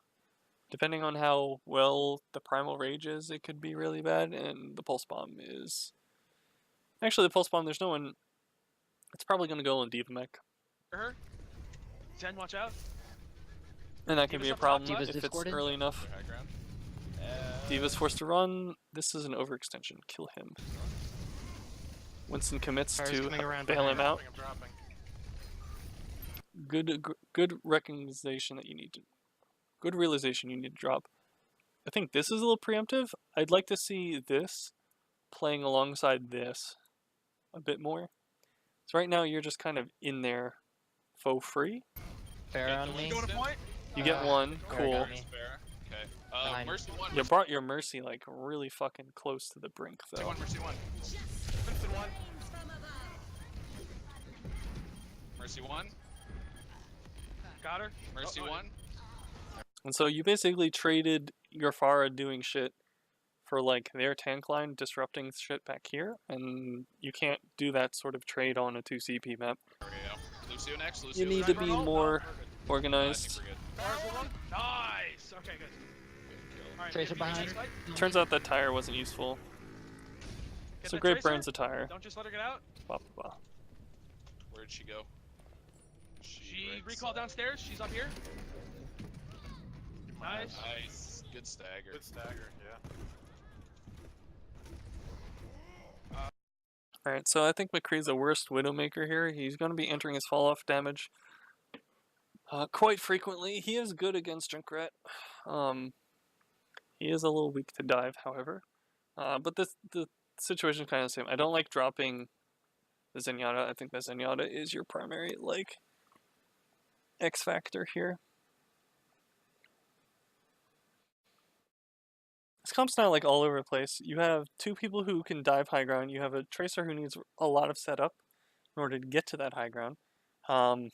Depending on how well the Primal Rage is, it could be really bad, and the Pulse Bomb is... Actually, the Pulse Bomb, there's no one... It's probably going to go on Diva Mech, Her. Zen, watch out. and that can Diva's be a up top problem left. if it's Discording? early enough. High ground. Diva's forced to run. This is an overextension. Kill him. Winston commits Fire's to coming around bail him behind. out. I'm dropping. Good recognition that you need to... Good realization you need to drop. I think this is a little preemptive. I'd like to see this playing alongside this a bit more. So right now you're just kind of in there faux free. Fair on me. Going to point. You get one, Fair cool. got me. Fair. Okay. Behind. Mercy 1. You brought your Mercy like really fucking close to the brink though. Mercy 1. Winston 1. Mercy 1. Got her. Mercy Oh, 1. And so you basically traded your Pharah doing shit for like their tank line disrupting shit back here, and you can't do that sort of trade on a 2 CP map. There we go. Lucio next. Lucio You need next. to be No, more I think organized. we're good. Fire's the one. Nice. Okay, good. Good kill. All right, Tracer get me behind. next fight. Turns out that tire wasn't useful. Get So that great Tracer. burns a tire. Don't just let her get out. Blah, blah, blah. Where'd she go? She right recalled side. downstairs. She's up here. Nice. Nice. Good stagger. Good stagger, yeah. Alright, so I think McCree's the worst Widowmaker here. He's going to be entering his fall-off damage quite frequently. He is good against Junkrat. He is a little weak to dive, however. But the situation is kind of the same. I don't like dropping the Zenyatta. I think the Zenyatta is your primary, like, X factor here. This comp's not like all over the place. You have two people who can dive high ground. You have a Tracer who needs a lot of setup in order to get to that high ground. And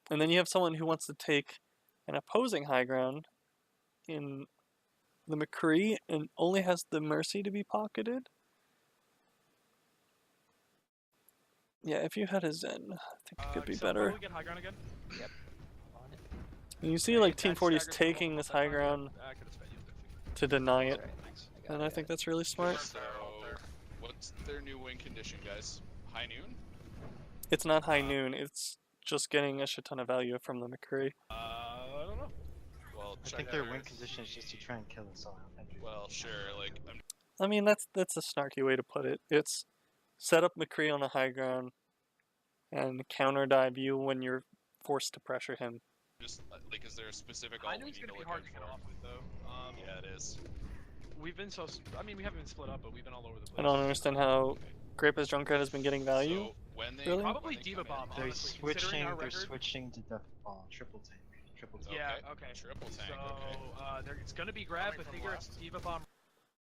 then you have someone who wants to take an opposing high ground in the McCree and only has the Mercy to be pocketed. Yeah, if you had a Zen, I think it could be So better. will we get high ground again? Yep. On it. And you see, Hey, like, that Team 40 is stagger taking total, this that high target, ground I could've spent you to deny it, Sorry, thanks. and I think that's really smart. So, what's their new win condition, guys? High noon? It's not high noon, it's just getting a shit ton of value from the McCree. I don't know. Well, I check think their their- win condition is just to try and kill us all. Well, sure. Like, I'm I mean, that's a snarky way to put it. It's set up McCree on a high ground and counter dive you when you're forced to pressure him. just like, is there a specific High alt we noon's need to gonna be look hard out to get for? off with though. Yeah, it is. We've been so. I mean, we haven't been split up, but we've been all over the place. I don't understand how Grape as Junkrat has been getting value. So when they Really? Probably when they Diva come in- Bomb. They're Honestly, considering our they're record. switching to Death Ball, triple tank. Yeah. Okay. Triple tank. So Okay. it's gonna be grab, Coming but from figure it's left. Diva Bomb.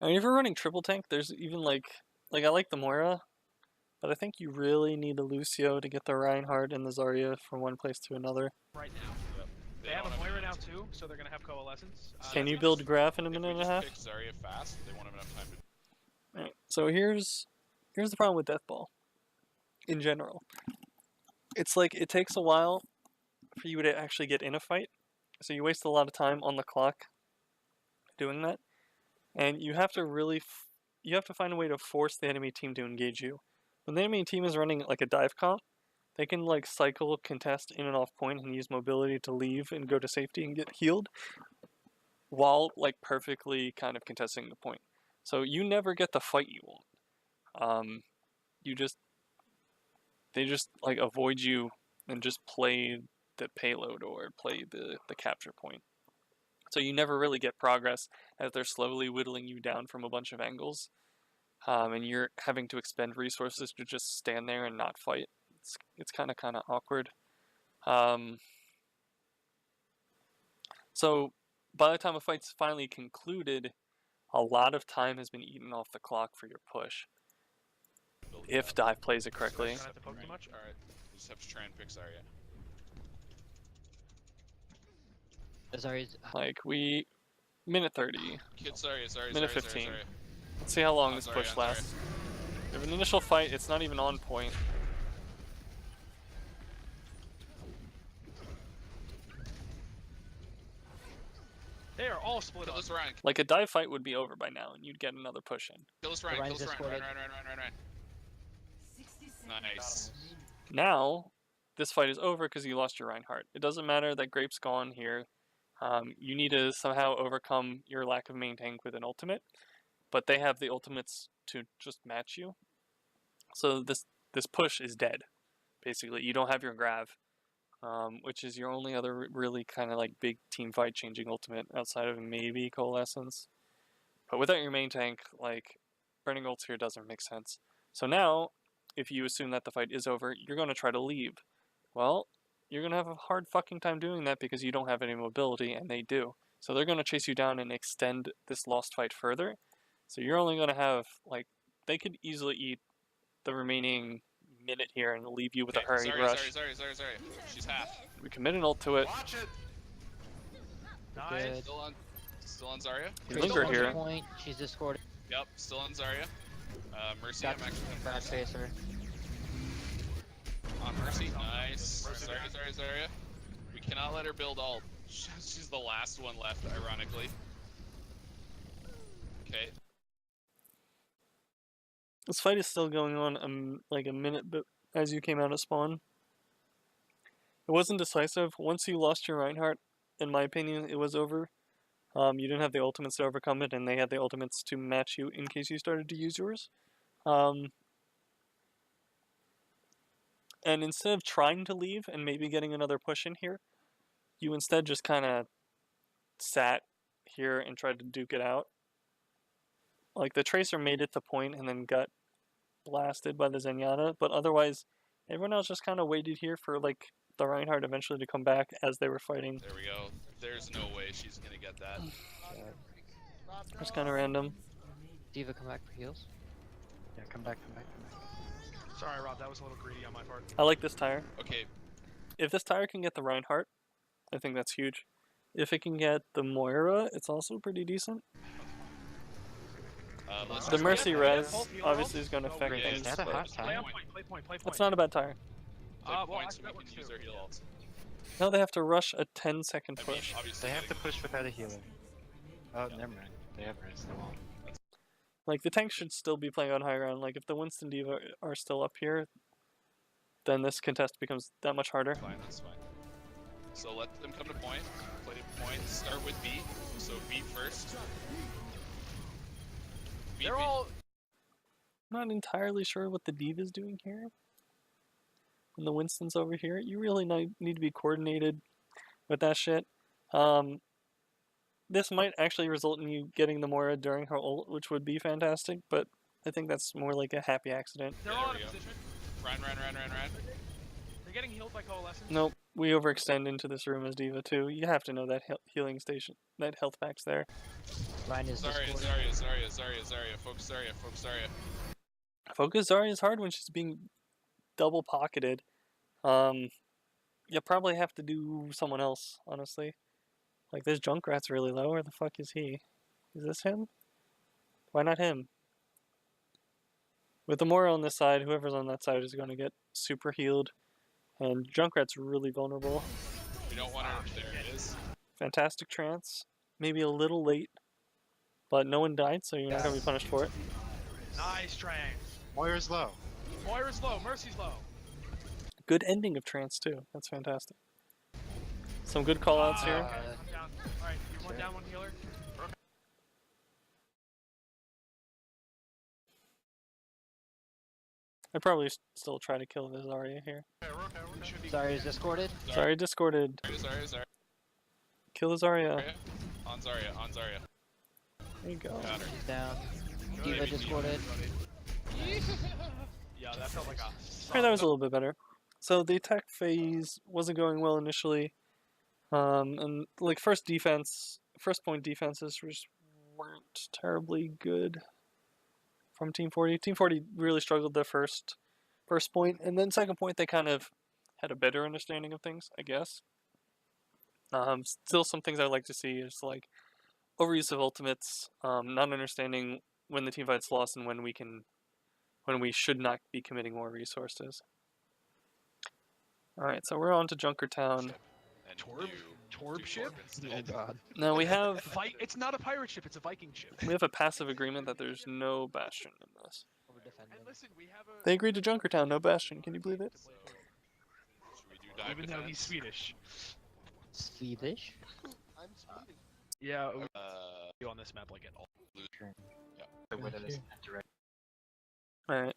I mean, if you're running triple tank, there's even like I like the Moira, but I think you really need a Lucio to get the Reinhardt and the Zarya from one place to another. Right now. Yep. They have a don't Moira enough now time too, so they're gonna have coalescence. Can you that's build Graph in a If we minute and a just half? pick Zarya fast, they won't have enough time to. Right. So here's the problem with Death Ball. In general, it's like it takes a while for you to actually get in a fight, so you waste a lot of time on the clock doing that, and you have to really you have to find a way to force the enemy team to engage you. When the enemy team is running like a dive comp, they can like cycle contest in and off point and use mobility to leave and go to safety and get healed, while like perfectly kind of contesting the point. So you never get the fight you want. They just like avoid you and just play the payload or play the capture point. So you never really get progress as they're slowly whittling you down from a bunch of angles. And you're having to expend resources to just stand there and not fight. It's kind of awkward. So by the time a fight's finally concluded, a lot of time has been eaten off the clock for your push. Build If up. dive plays it correctly. Don't have to poke too much. All right. We just have to try and pick Zarya. Zarya's Like minute 30. Kid Zarya. Minute 15. Let's see how long this push lasts. We have an initial fight, it's not even on point. They are all split Kill up. this Ryan. Like a dive fight would be over by now and you'd get another push in. Kill this Ryan. Kill Ryan's this Ryan. escorted. Ryan. Nice. Now, this fight is over because you lost your Reinhardt. It doesn't matter that Grape's gone here. You need to somehow overcome your lack of main tank with an ultimate, but they have the ultimates to just match you. So this push is dead, basically. You don't have your Grav, which is your only other really kind of like big team fight changing ultimate outside of maybe Coalescence. But without your main tank, like, burning ults here doesn't make sense. So now, if you assume that the fight is over, you're going to try to leave. Well, you're going to have a hard fucking time doing that because you don't have any mobility, and they do. So they're going to chase you down and extend this lost fight further. So you're only going to have, like, they could easily eat the remaining minute here and leave you with a hurried rush. Zarya. She's half. We commit an ult to it. Watch it! Nice. Good. Still on Zarya. You linger here. Point. She's discorded. Yep, still on Zarya. Mercy, Got I'm actually back tracer. on Mercy. Nice. Zarya. We cannot let her build ult. She's the last one left, ironically. Okay. This fight is still going on like a minute as you came out of spawn. It wasn't decisive. Once you lost your Reinhardt, in my opinion, it was over. You didn't have the ultimates to overcome it, and they had the ultimates to match you in case you started to use yours. And instead of trying to leave and maybe getting another push in here, you instead just kind of sat here and tried to duke it out. Like, the Tracer made it to point and then got blasted by the Zenyatta, but otherwise, everyone else just kind of waited here for, like, the Reinhardt eventually to come back as they were fighting. There we go. There's no way she's gonna get that. Just kind of random. D.Va, come back for heals. Yeah, come back, come back, come back. Sorry, Rob, that was a little greedy on my part. I like this tire. Okay, If this tire can get the Reinhardt, I think that's huge. If it can get the Moira, it's also pretty decent. let's The just Mercy get- res Ult, heal obviously ult. is going to Oh, affect yeah, things. Is that a but hot Play time? on point, play point, play point. That's not a bad tire. Play Well, points so that we works can use too. our heal ult. Now they have to rush a 10-second I mean, push. obviously They have to push without a healer. Oh, never mind. They have res, they won't. Like, the tanks should still be playing on high ground. Like, if the Winston D.Va are still up here, then this contest becomes that much harder. Fine, that's fine. So let them come to point. Play to point. Start with B. So B first. B, They're B. all. Not entirely sure what the D.Va's doing here. And the Winston's over here. You really need to be coordinated with that shit. This might actually result in you getting the Moira during her ult, which would be fantastic, but I think that's more like a happy accident. They're Yeah, all there out we of go. position. Run, run, run, run, run. They're getting healed by coalescence. Nope, we overextend into this room as D.Va too. You have to know that healing station, that health pack's there. Ryan is Zarya, discorded. Zarya. Focus Zarya, focus Zarya. Focus Zarya is hard when she's being double pocketed. You probably have to do someone else, honestly. Like, this Junkrat's really low. Where the fuck is he? Is this him? Why not him? With the Moira on this side, whoever's on that side is going to get super healed. And Junkrat's really vulnerable. We don't want her. There it is. Fantastic trance. Maybe a little late. But no one died, so you're not going to be punished for it. Nice train. Moira's low. Moira's low. Mercy's low. Good ending of trance, too. That's fantastic. Some good callouts here. Down. All right, you one down, one healer. I'd probably still try to kill the Zarya here. Okay, we're okay, we're okay. Should be Sorry, is discorded. Sorry, discorded. Zarya. Kill the Zarya. Zarya. On Zarya. There you go. Got her. She's down. Maybe D.Va discorded. Yeah, that felt like a. Alright, that was a little bit better. So the attack phase wasn't going well initially. And like first point defenses just weren't terribly good from Team 40. Team 40 really struggled their first point, and then second point they kind of had a better understanding of things, I guess. Still some things I'd like to see is like overuse of ultimates, not understanding when the team fight's lost and when we should not be committing more resources. Alright, so we're on to Junkertown. And Torb? you Torb do ship? Torb Oh instead. god. Now we have It's not a pirate ship. It's a Viking ship. a passive agreement that there's no Bastion in this. Over defending. And listen, we have a. They agreed to Junkertown, no Bastion. Can you believe it? Should we do dive Even though he's defense? Swedish. Swedish? I'm speeding. Yeah, we on this map like at all. The widow doesn't interact. Alright.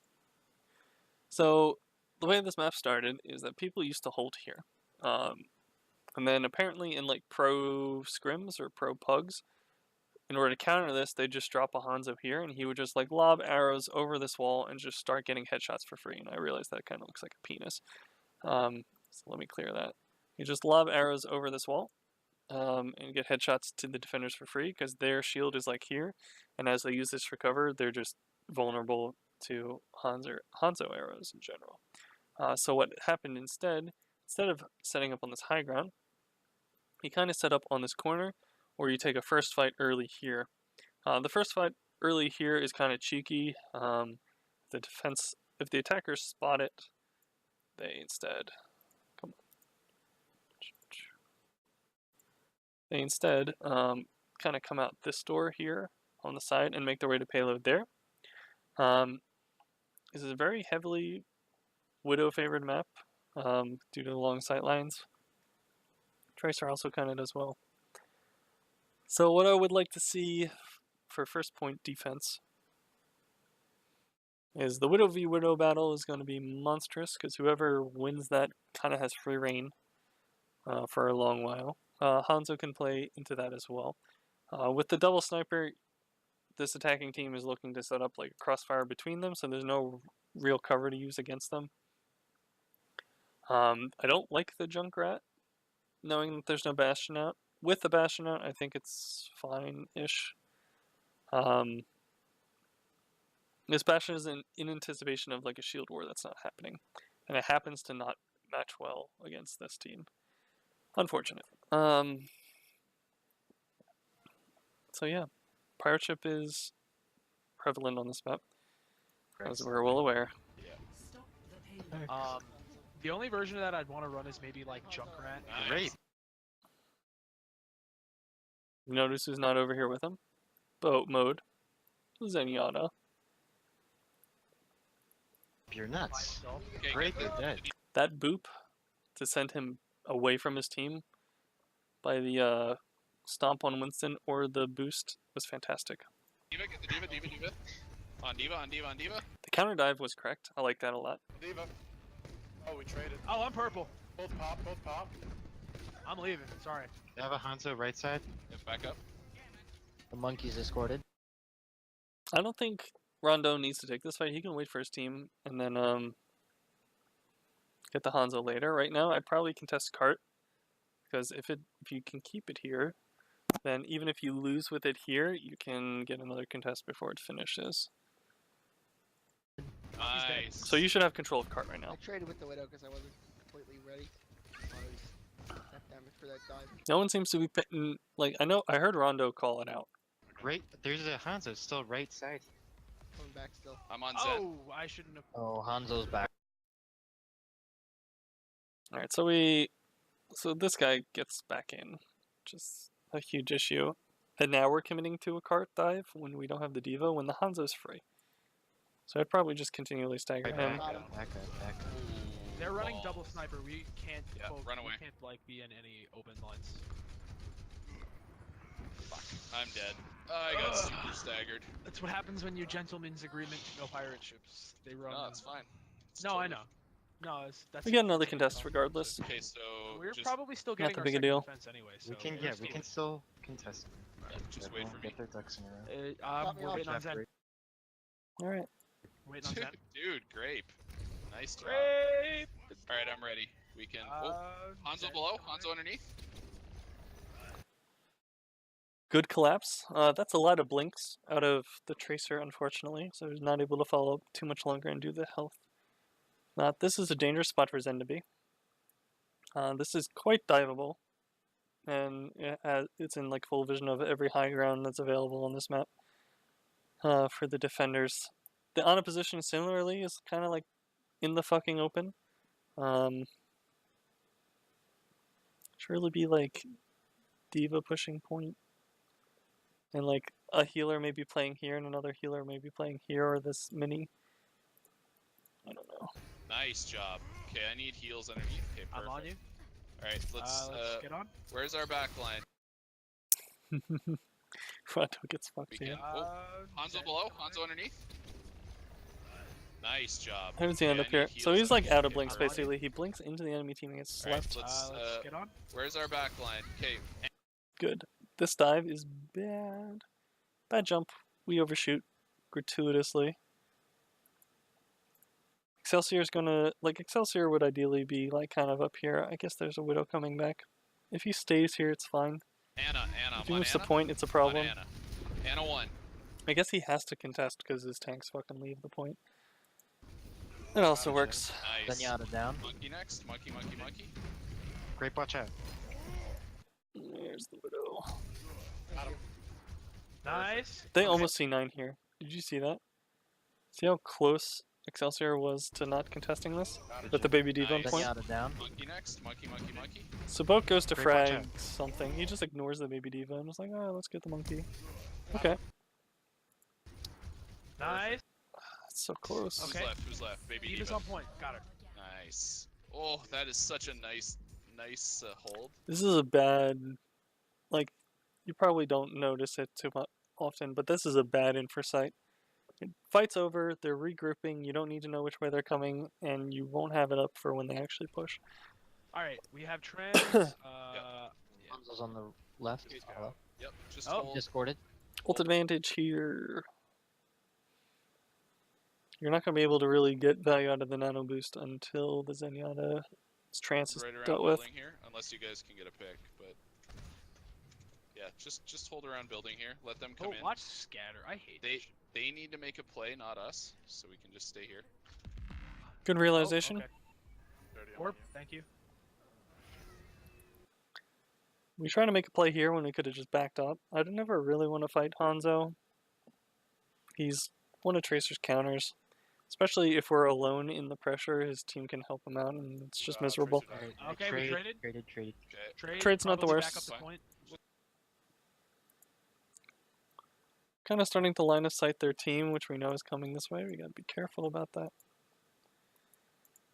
So, the way this map started is that people used to hold here. And then apparently in like pro scrims or pro pugs, in order to counter this, they just drop a Hanzo here and he would just like lob arrows over this wall and just start getting headshots for free. And I realized that kind of looks like a penis. So let me clear that. You just lob arrows over this wall and get headshots to the defenders for free because their shield is like here. And as they use this for cover, they're just vulnerable to Hanzo arrows in general. So what happened instead of setting up on this high ground, he kind of set up on this corner, or you take a first fight early here. The first fight early here is kind of cheeky. If the attackers spot it, they instead, kind of come out this door here on the side and make their way to payload there. This is a very heavily Widow favored map due to the long sight lines. Tracer also kind of does well. So what I would like to see for first point defense is the Widow v Widow battle is going to be monstrous because whoever wins that kind of has free reign for a long while. Hanzo can play into that as well. With the double sniper, this attacking team is looking to set up like a crossfire between them, so there's no real cover to use against them. I don't like the Junkrat, knowing that there's no Bastion out. With the Bastion out, I think it's fine-ish. This Bastion is in anticipation of like a shield war that's not happening, and it happens to not match well against this team. Unfortunate. So yeah, pirate ship is prevalent on this map, as we're well aware. The only version of that I'd want to run is maybe like Junkrat. Great. Notice who's not over here with him? Boat mode. Zenyatta. You're nuts. Okay, Great, get they're dead. That boop to send him away from his team by the stomp on Winston or the boost was fantastic. Diva, get the Diva, Diva, Diva. On Diva, on Diva, on Diva. The counter dive was correct. I like that a lot. Diva. Oh, we traded. Oh, I'm purple. Both pop, both pop. I'm leaving. Sorry. They have a Hanzo right side. Get back up. The monkey's escorted. I don't think Rondo needs to take this fight. He can wait for his team and then get the Hanzo later. Right now, I'd probably contest cart because if you can keep it here, then even if you lose with it here, you can get another contest before it finishes. Nice. So you should have control of cart right I now. traded with the Widow because I wasn't completely ready. I was that damage for that dive. No one seems to be like I heard Rondo call it out. Great. There's a Hanzo still right side. Coming back still. I'm on Zen. Oh, I shouldn't have. Oh, Hanzo's back. All right, so this guy gets back in, which is a huge issue. And now we're committing to a cart dive when we don't have the Diva when the Hanzo's free. So I'd probably just continually stagger Right him. back up, back up, back up. They're running Balls. double sniper. We can't. Yeah, run away. We can't like be in any open lines. Fuck. I'm dead. I got super staggered. That's what happens when you gentlemen's agreement to no pirate ships. They run. No, it's fine. It's No, I totally know. No, that's. We get another contest regardless. Okay, so We're just, probably still Not getting that our big a second deal. defense anyway. So We can, we're yeah, we still- can still contest. just wait Everyone for me. get their ducks in a row. Got me We're off waiting on Left, Zen. right. All right. We're waiting on Zen. Dude, grape. Nice job. Great. Alright, I'm ready. We can. Oh, Hanzo Zen- below, Hanzo underneath. Good collapse. That's a lot of blinks out of the Tracer, unfortunately, so he's not able to follow up too much longer and do the health. This is a dangerous spot for Zen to be. This is quite diveable, and it's in like full vision of every high ground that's available on this map for the defenders. The Ana position similarly is kind of like in the fucking open. Surely be like Diva pushing point. And like a healer may be playing here and another healer may be playing here or this mini. I don't know. Nice job. Okay, I need heals underneath. Okay, perfect. I'm on you. Alright, let's get on. where's our back line? Rondo gets fucked We here. can. Oh, Hanzo below, Hanzo underneath. Nice job. There's the end Okay, up I here. need So heals he's like underneath. out of Okay, blinks I'm on you. basically. He blinks into the enemy team and gets Alright, left. let's Get on. where's our back line? Okay, Good. This dive is bad. Bad jump. We overshoot gratuitously. Excelsior's gonna Excelsior would ideally be like kind of up here. I guess there's a Widow coming back. If he stays here, it's fine. Anna, If I'm he on moves to Anna. point, it's a I'm on problem. Anna. Anna 1. I guess he has to contest because his tanks fucking leave the point. It also works. Nice. Zenyatta down. Monkey next. Monkey, monkey, monkey. Great, watch out. There's the Widow. Nice. They almost C9 here. Did you see that? See how close Excelsior was to not contesting this? With the baby Diva on Nice. point? Zenyatta down. Monkey next. Monkey, monkey, monkey. So Boat goes to Great, watch frag out. something. He just ignores the baby Diva and is like, oh, let's get the monkey. Okay. Nice. That's so close. Who's Okay. left? Who's left? Baby Diva's Diva. on point. Got her. Nice. Oh, that is such a nice hold. This is a bad, like, you probably don't notice it too much often, but this is a bad infosight. Fight's over, they're regrouping, you don't need to know which way they're coming, and you won't have it up for when they actually push. Alright, we have trans. Hanzo's on the left. Just Hello. Yep, just Oh. hold. Discorded. Ult advantage here. You're not going to be able to really get value out of the nano boost until the Zenyatta's trance is Right around dealt with. building here, unless you guys can get a pick, but yeah, just hold around building here. Let them come Oh, in. watch scatter. I hate that shit. They need to make a play, not us, so we can just stay here. Good realization. Oh, okay. Dirty on Orb, you. thank you. We try to make a play here when we could have just backed up. I'd never really want to fight Hanzo. He's one of Tracer's counters. Especially if we're alone in the pressure, his team can help him out, and it's just miserable. Tracer died. Alright, Okay, we trade, traded. Traded. Okay. Trade, Trade's not the probably worst. Back up the Fine. point. Kind of starting to line of sight their team, which we know is coming this way. We gotta be careful about that.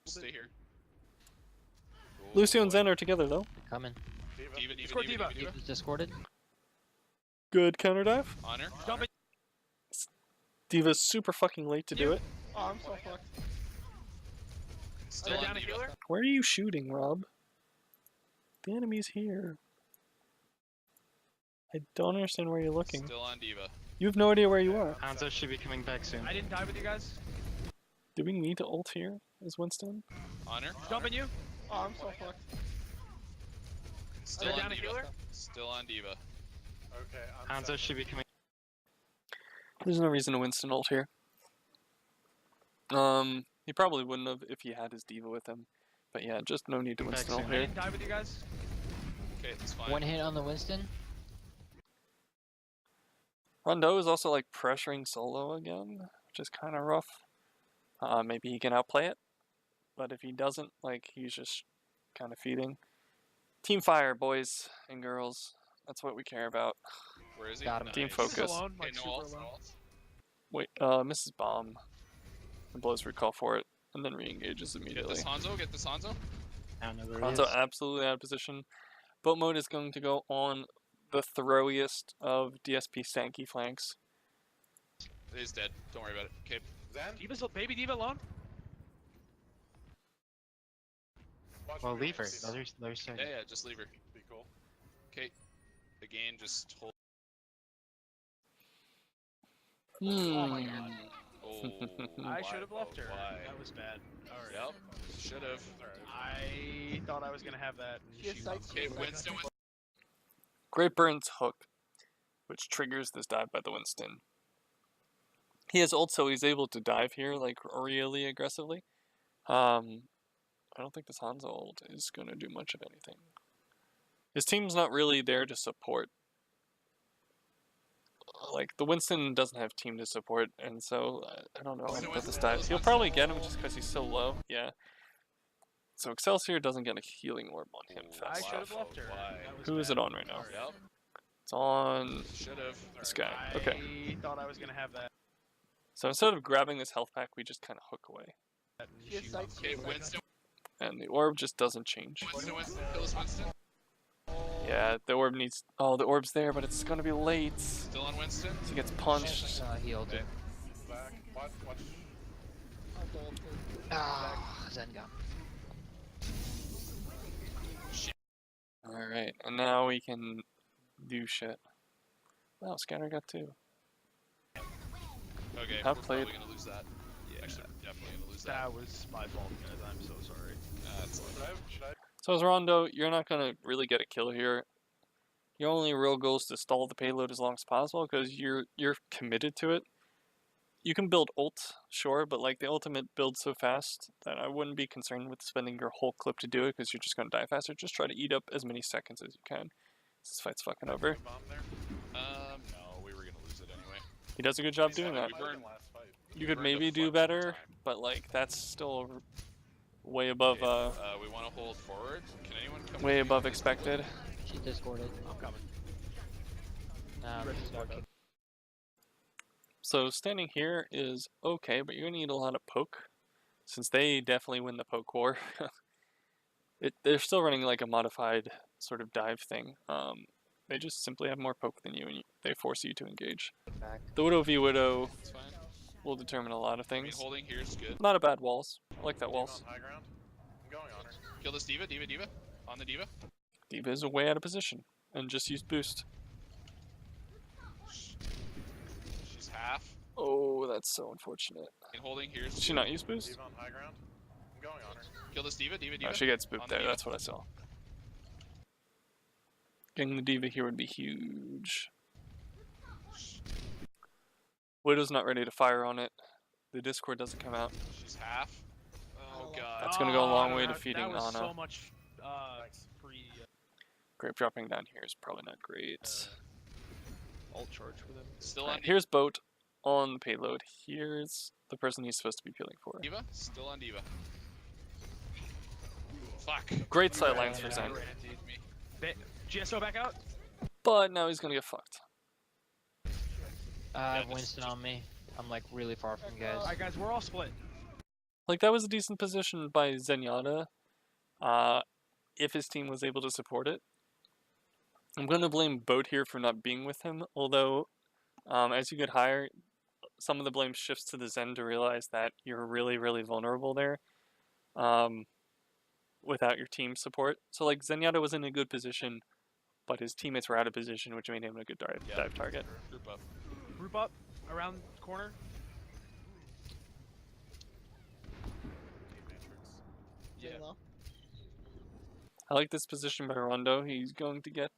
Stay here. Oh, Lucio and boy. Zen are together, though. They're coming. Diva, Diva, Score Diva, Diva. Diva. He's discorded. Good counter dive. Honor. Jump it. Diva's super fucking late to do it. Oh, I'm so fucked. Still They're on down a Diva. healer. Where are you shooting, Rob? The enemy's here. I don't understand where you're looking. Still on Diva. You have no idea where you are. Hanzo should be coming back soon. I didn't die with you guys. Do we need to ult here as Winston? Honor. Jumping you. Oh, I'm so fucked. Still They're on down a Diva. healer. Still on Diva. Okay, I'm Hanzo set. should be coming. There's no reason to Winston ult here. He probably wouldn't have if he had his diva with him. But yeah, just no need to Back Winston ult soon. I here. didn't die with you guys. Okay, that's fine. One hit on the Winston. Rondo is also like pressuring solo again, which is kind of rough. Maybe he can outplay it, but if he doesn't, like he's just kind of feeding. Team fire, boys and girls. That's what we care about. Where is he? Got him. Team Nice. focus. Just alone, Okay, like no super ults, no alone. ults. Wait, Mrs. Bomb. And blows recall for it, and then re-engages Get immediately. this Hanzo, get this Hanzo. I don't know where he Hanzo is. absolutely out of position. Boat mode is going to go on the throwiest of DSP stanky flanks. It is dead. Don't worry about it. Okay. Zen? Diva's baby Diva alone. Watch Well, me, leave her. see Let that. her, let her stay. Yeah, just leave her. Be cool. Okay. Again, just hold. Oh my god. Oh, I should have left her. Why? That was bad. Alright. Yep. Should have. I thought I was gonna have that. and She has she sights. Okay, Winston. Great Burns hook, which triggers this dive by the Winston. He has ult, so he's able to dive here like really aggressively. I don't think this Hanzo ult is going to do much of anything. His team's not really there to support. Like, the Winston doesn't have team to support, and so I don't know about this dive. He'll probably get him just because he's so low, yeah. So Excelsior doesn't get a healing orb on him I fast should enough. have left her. Why? That was Who is bad. it on right now? Alright. Yep. It's on Should have. this guy. Okay. I thought I was gonna have that. So instead of grabbing this health pack, we just kind of hook away. and She has she sights. Okay, Winston. And the orb just doesn't change. Winston. Kill this Winston. Yeah, the orb needs... Oh, the orb's there, but it's gonna be late. Still on Winston. So he gets punched. He ulted. Okay. Back. Watch. I'll go up to- Ah, Zen got Alright, and now we can do shit. Wow, Scanner got two. Okay, I've we're played- probably gonna lose that. Yeah. Actually, we're definitely gonna lose that. That was my fault, guys. I'm so sorry. That's Should I? So as Rondo, you're not gonna really get a kill here. Your only real goal is to stall the payload as long as possible, because you're committed to it. You can build ult, sure, but like the ultimate builds so fast that I wouldn't be concerned with spending your whole clip to do it, because you're just gonna die faster. Just try to eat up as many seconds as you can. This fight's fucking over. Bomb there? no, we were gonna lose it anyway. He does a good job We doing that. burned last fight. You could burned a maybe do fuck ton of better, time. but like that's still way above We want to hold forward. Can anyone come? way with me? above expected. She's discorded. I'm coming. Ready to back up. So standing here is okay, but you're gonna need a lot of poke. since they definitely win the poke war, they're still running like a modified sort of dive thing. They just simply have more poke than you, and they force you to engage. Back. The Widow v Widow It's fine. will determine a lot of I mean, things. holding here is good. Not a bad walls. I like that D.Va walls. on high ground. I'm going on her. Kill this D.Va, D.Va, D.Va. On the D.Va. D.Va is way out of position, and just use boost. She's half. Oh, that's so unfortunate. And holding here is Did she not use boost? D.Va on high ground. I'm going on her. Kill this D.Va, D.Va, D.Va. Oh, she gets On booped the there. D.Va. That's what I saw. Getting the D.Va here would be huge. Widow's not ready to fire on it. The Discord doesn't come out. She's half. Oh god. That's gonna go a long Oh, way to that feeding was Ana. so much free Grape dropping down here is probably not great. ult charge with him. Still on Alright, here's boat on the payload. Here's the person he's supposed to be peeling for. D.Va. Still on D.Va. Fuck. Great sightlines for Yeah, Zen. ran into me. GSO back out. But now he's gonna get fucked. I have this- Winston on me. I'm like really far from you guys. Alright, guys, we're all split. Like, that was a decent position by Zenyatta, if his team was able to support it. I'm going to blame Boat here for not being with him, although, as you get higher, some of the blame shifts to the Zen to realize that you're really, really vulnerable there, without your team support. So, like, Zenyatta was in a good position, but his teammates were out of position, which made him a good dive target. Group up. Group up around the corner. Yeah. Stay low. I like this position by Rondo. He's going to get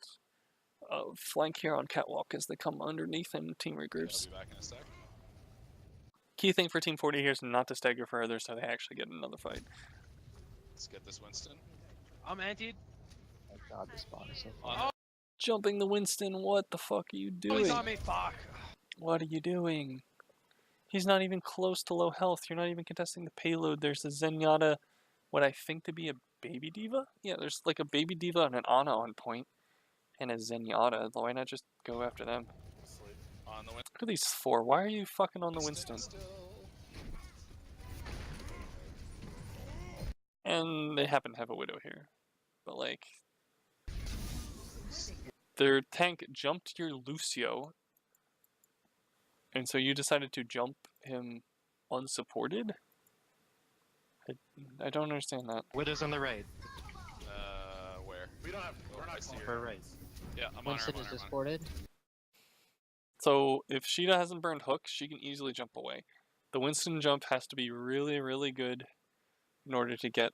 a flank here on Catwalk as they come underneath and team I'll regroups. be back in a sec. Key thing for Team 40 here is not to stagger further so they actually get another fight. Let's get this Winston. I'm antied. Oh god, this spawn is so On far. Jumping the Winston, what the fuck are you Oh, he's doing? on me. Fuck. What are you doing? He's not even close to low health. You're not even contesting the payload. There's a Zenyatta, what I think to be a baby diva? Yeah, there's like a baby diva and an Ana on point, and a Zenyatta. Why not just go after them? Asleep. the Winston. Look at these four. Why are you fucking on the Winston? Still. And they happen to have a Widow here. But like, their tank jumped your Lucio, and so you decided to jump him unsupported? I don't understand that. Widow's on the right. Where? We don't have. We're not see her. clear. Her right. Yeah, I'm Winston on is her. supported. So if Sheeta hasn't burned Hook, she can easily jump away. The Winston jump has to be really, really good in order to get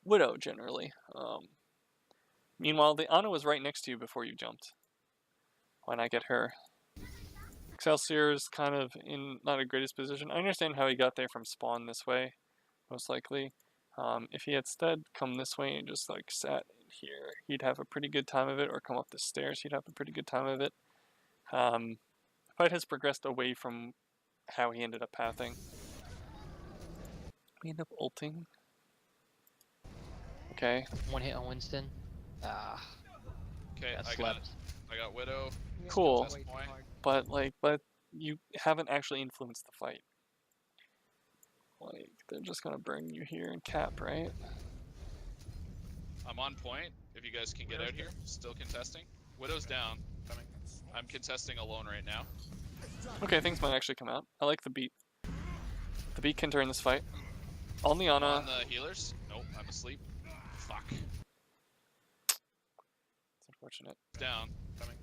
Widow, generally. Meanwhile, the Ana was right next to you before you jumped. Why not get her? Excelsior's kind of in not a greatest position. I understand how he got there from spawn this way, most likely. If he had instead come this way and just like sat in here, he'd have a pretty good time of it, or come up the stairs, he'd have a pretty good time of it. The fight has progressed away from how he ended up pathing. We end up ulting. Okay. One hit on Winston. Ah, Okay, got I got slept. Widow. Yeah, Cool. way too Point. hard. But you haven't actually influenced the fight. Like, they're just gonna burn you here and cap, right? I'm on point. If you guys can get out here, still contesting. Widow's down. Coming. I'm contesting alone right now. Okay, things might actually come out. I like the beat. The beat can turn this fight. On the Ana. On the healers. Nope, I'm asleep. Fuck. It's unfortunate. Down. Coming.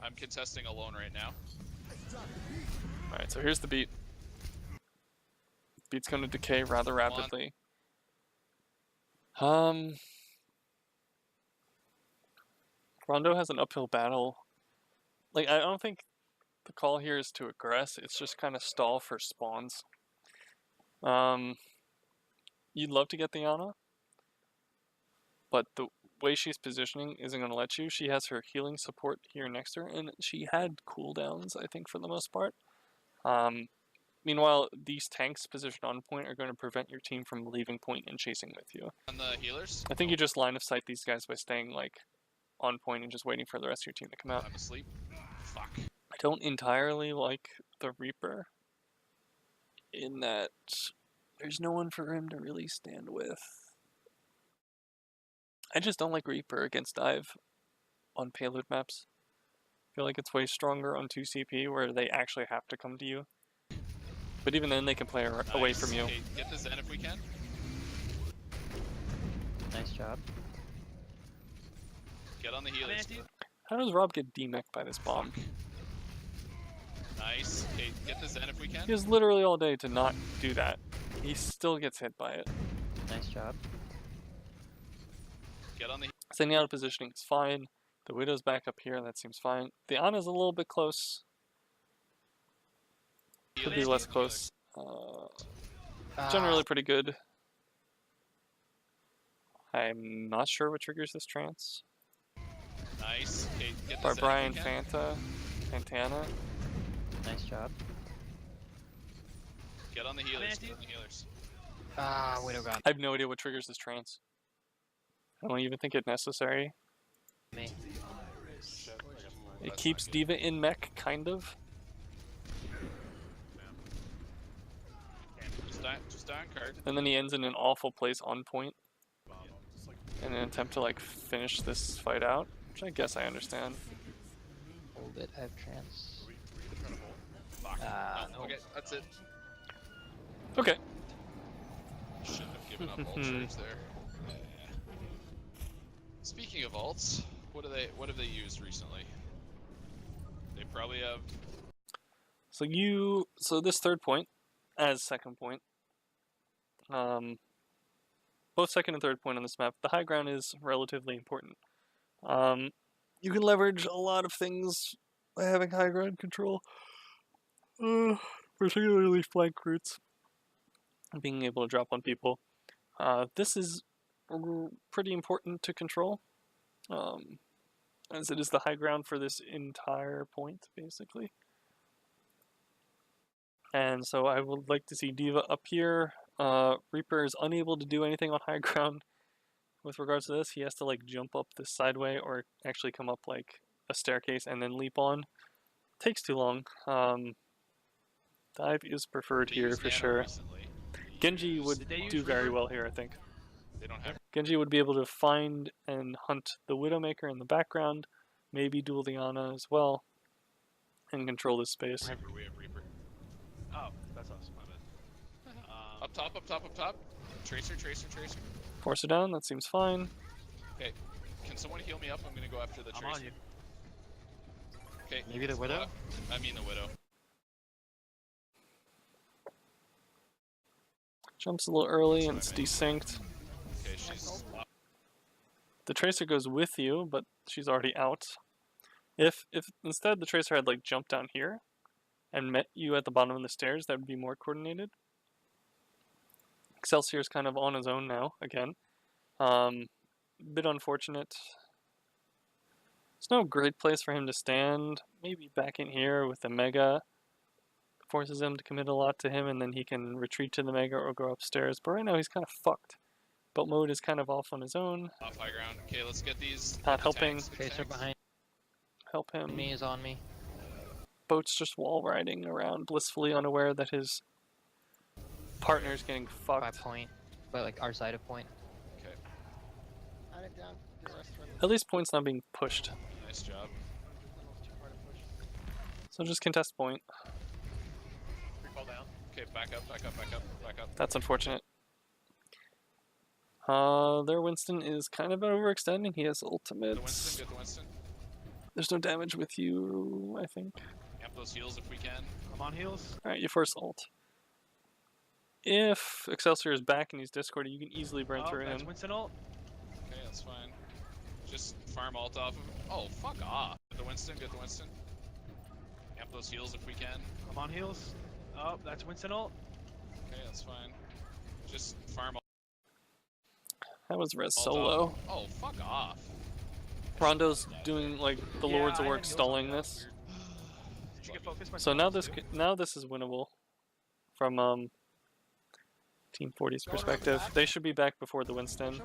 I'm contesting alone right now. Alright, so here's the beat. Beat's gonna decay rather rapidly. Rondo has an uphill battle. Like, I don't think the call here is to aggress, it's just kind of stall for spawns. You'd love to get the Ana, but the way she's positioning isn't going to let you. She has her healing support here next to her, and she had cooldowns, I think, for the most part. Meanwhile, these tanks positioned on point are going to prevent your team from leaving point and chasing with you. On the healers. I think you just line of sight these guys by staying like on point and just waiting for the rest of your team to come out. I'm asleep. Fuck. I don't entirely like the Reaper in that There's no one for him to really stand with. I just don't like Reaper against dive on payload maps. I feel like it's way stronger on 2CP where they actually have to come to you. But even then they can play away from you. Okay, get the Zen if we can. Nice job. Get on the I'm healers. anti. How does Rob get demeched by this bomb? Nice. Okay, get the Zen if we can. He has literally all day to not do that. He still gets hit by it. Nice job. Get on the Staying out of positioning is fine. The Widow's back up here, that seems fine. The Ana's a little bit close. Could be less close. Generally pretty good. I'm not sure what triggers this trance. Nice. Okay, get the Zen Brian if we can. Fantana. Nice job. Get on the healers. anti. Get on the healers. Ah, Widow got. I have no idea what triggers this trance. I don't even think it's necessary. Me. It That's keeps not good. Diva in mech, kind of. Just die on card. And then he ends in an awful place on point. In an attempt to like finish this fight out. Which I guess I understand. Hold it. I have trance. Fuck. No. Okay, that's it. Okay. Shouldn't have given up all charge there. Yeah. Speaking of alts, what have they used recently? They probably have. So this third point, as second point. Both second and third point on this map, the high ground is relatively important. You can leverage a lot of things by having high ground control. Particularly flank routes. Being able to drop on people. This is pretty important to control. As it is the high ground for this entire point, basically. And so I would like to see Diva up here. Reaper is unable to do anything on high ground with regards to this. He has to like jump up this sideway or actually come up like a staircase and then leap on. Takes too long. Dive is preferred They here used for Nano sure. recently. Genji would Did they use do very Reaper? well here, I think. They don't have. Genji would be able to find and hunt the Widowmaker in the background, maybe duel the Ana as well, and control this space. Reaper. We have Reaper. Oh, that's awesome. My bad. Up top, up top, up top. Tracer. Force it down, that seems fine. Okay. Can someone heal me up? I'm gonna go after the I'm Tracer. on you. Okay. Maybe the let's go Widow? up. I mean the Widow. Jumps a little early That's and what it's I mean. desynced. Okay, she's. The Tracer goes with you, but she's already out. If instead the Tracer had like jumped down here and met you at the bottom of the stairs, that would be more coordinated. Excelsior's kind of on his own now, again. Bit unfortunate. It's no great place for him to stand. Maybe back in here with the Mega. Forces him to commit a lot to him, and then he can retreat to the Mega or go upstairs. But right now he's kind of fucked. Belt mode is kind of off on his own. Off high ground. Okay, let's get these. Not the helping. tanks, the Tracer tanks. behind Help him. me is on me. Boat's just wall riding around, blissfully unaware that his partner's getting 5 fucked. point. But like our side of point. Okay, Got it down. The rest run. At least point's not being pushed. nice job. Almost too far to push. So just contest point. Free fall down. Okay, back up. That's unfortunate. Their Winston is kind of overextending. He has Get the ultimates. Winston, get the Winston. There's no damage with you, I think. Amp those heals if we can. I'm on heals. Alright, you force ult. If Excelsior is back and he's discorded, you can easily burn Oh, through that's him. Winston ult. Okay, that's fine. Just farm alt off of him. Oh, fuck off. Get the Winston. Amp those heals if we can. I'm on heals. Oh, that's Winston ult. Okay, that's fine. Just farm alt That was res off. solo. Oh, fuck off. Rondo's doing like the Yeah, Lord's I work had heals stalling on that. this. Did you get focused? So now this is winnable from Team 40's perspective. They should be back before the Winston.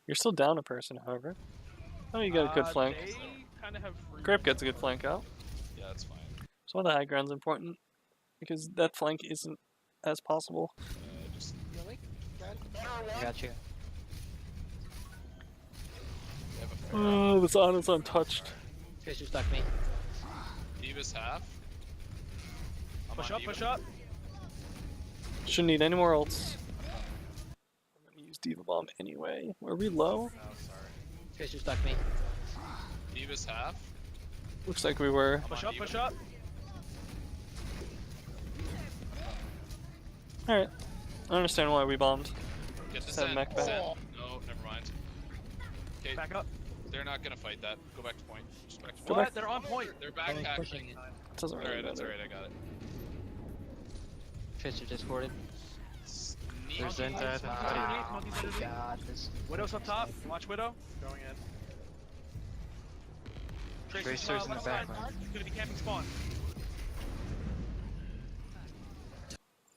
You're still down a person, however. Oh, you got a good flank. They kind of have free. Grape gets a good flank out. Yeah, that's fine. So the high ground's important because that flank isn't as possible. Just Really? Brad? I got you. they have a fair. Oh, this Ana's untouched. Tracer stuck me. Diva's half. I'm Push on up, Diva. push up. Shouldn't need any more ults. I'm gonna use Diva Bomb anyway. Are we low? Oh, sorry. Tracer stuck me. Diva's half. Looks like we were. I'm Push on up, Diva. push up. Alright. I understand why we bombed. Get the Send Zen. mech back. Zen. No, never mind. Okay, Back up. they're not gonna fight that. Go back to point. Just back to Go point. back. They're on point. They're I was backpacking. pushing it. Doesn't really Alright, that's matter. alright, I got it. Tracer discorded. Sneaky. There's Zen dead. Underneath, Oh monkey's my underneath. god, this. Widow's up top. Watch Widow. Going in. Tracer's in the left back side. line. He's gonna be camping spawn.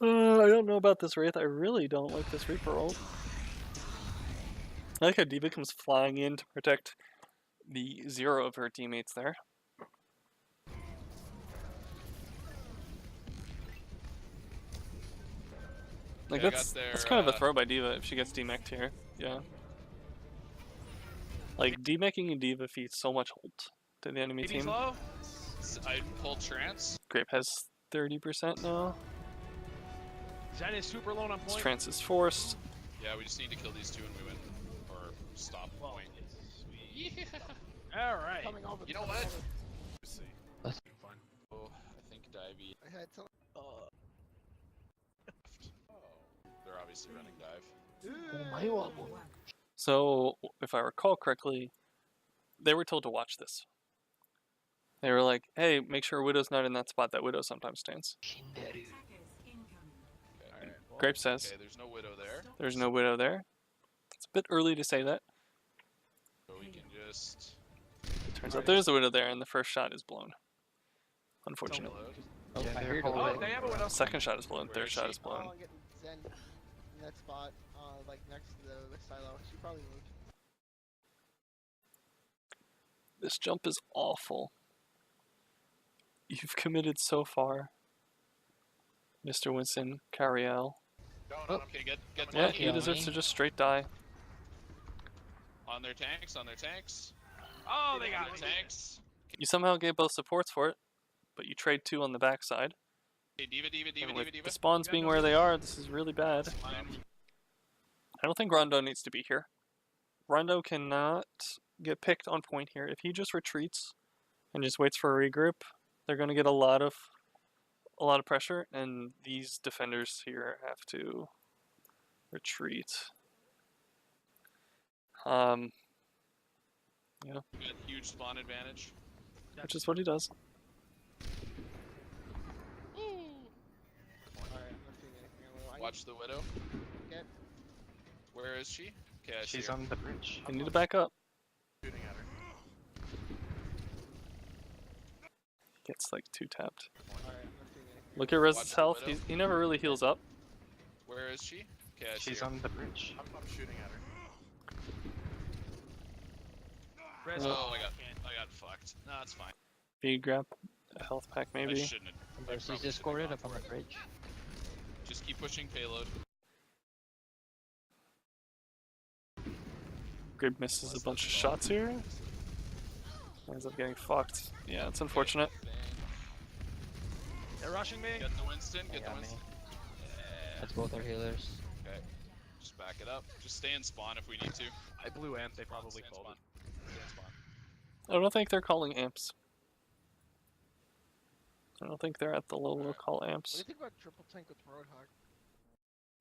I don't know about this Wraith. I really don't like this Reaper ult. I like how Diva comes flying in to protect the 0 of her teammates there. Like Yeah, I got that's their, kind of a throw by Diva if she gets demeched here. Yeah. Like demecking a Diva feeds so much ult to the enemy BB's team. low. I pulled trance. Grape has 30% now. Zen is super low on This point. trance is forced. Yeah, we just need to kill these two and we win. Or stop Well, point. Yeah. Alright. Coming over. You know coming what? over. Let's see. Oh, I think Divey. I had some. They're obviously running dive. So, if I recall correctly, they were told to watch this. They were like, hey, make sure Widow's not in that spot that Widow sometimes stands. Okay. Grape says, Okay, there's no widow there. there's no Widow there. It's a bit early to say that. So we can just Turns out there's a Widow there, and the first shot is blown. Unfortunately. reload. Oh, Yeah, I they're heard holding. Oh, they have a Widow. Second shot is blown, Where third is shot she? is blown. Oh, getting Zen in that spot, like next to the silo. She probably moved. This jump is awful. You've committed so far, Mr. Winston Cariel. Going Oh. on him. Okay, get Yeah, lucky. he deserves to just straight die. On their tanks, on their tanks. Oh, they On got their me. tanks. You somehow gave both supports for it, but you trade 2 on the backside. Okay, Diva, Diva, Diva, And Diva, with Diva. the spawns being where they are, this is really bad. Fine. I don't think Rondo needs to be here. Rondo cannot get picked on point here. If he just retreats and just waits for a regroup, they're going to get a lot of pressure, and these defenders here have to retreat. Yeah, We got huge spawn advantage. which is what he does. Alright, I'm not seeing anything. I'm gonna- I Watch the widow. Get. Where is she? Okay, I see She's her. on the bridge. They need to back up. Shooting at her. Gets like 2 tapped. Alright, I'm not seeing anything. Look at Watch Rez's the health. widow. He never really heals up. Where is she? Okay, I see She's her. on the bridge. I'm shooting at her. Res- Oh, I got fucked. No, it's fine. Big grab a health pack I maybe. shouldn't have. I Mercy's probably shouldn't have discorded gone up on for the it. bridge. Just keep pushing payload. Grape misses a bunch of shots here. Ends up getting fucked. Yeah, it's unfortunate. Bang. They're rushing me. Get the Winston. They Get the got me. Winston. That's both our healers. Okay. Just back it up. Just stay in spawn if we need to. I blew amp. They Spawn, probably stay in called spawn. it. Stay in spawn. I don't think they're calling amps. I don't think they're at the low call What do amps. you think about triple tank with Roadhog?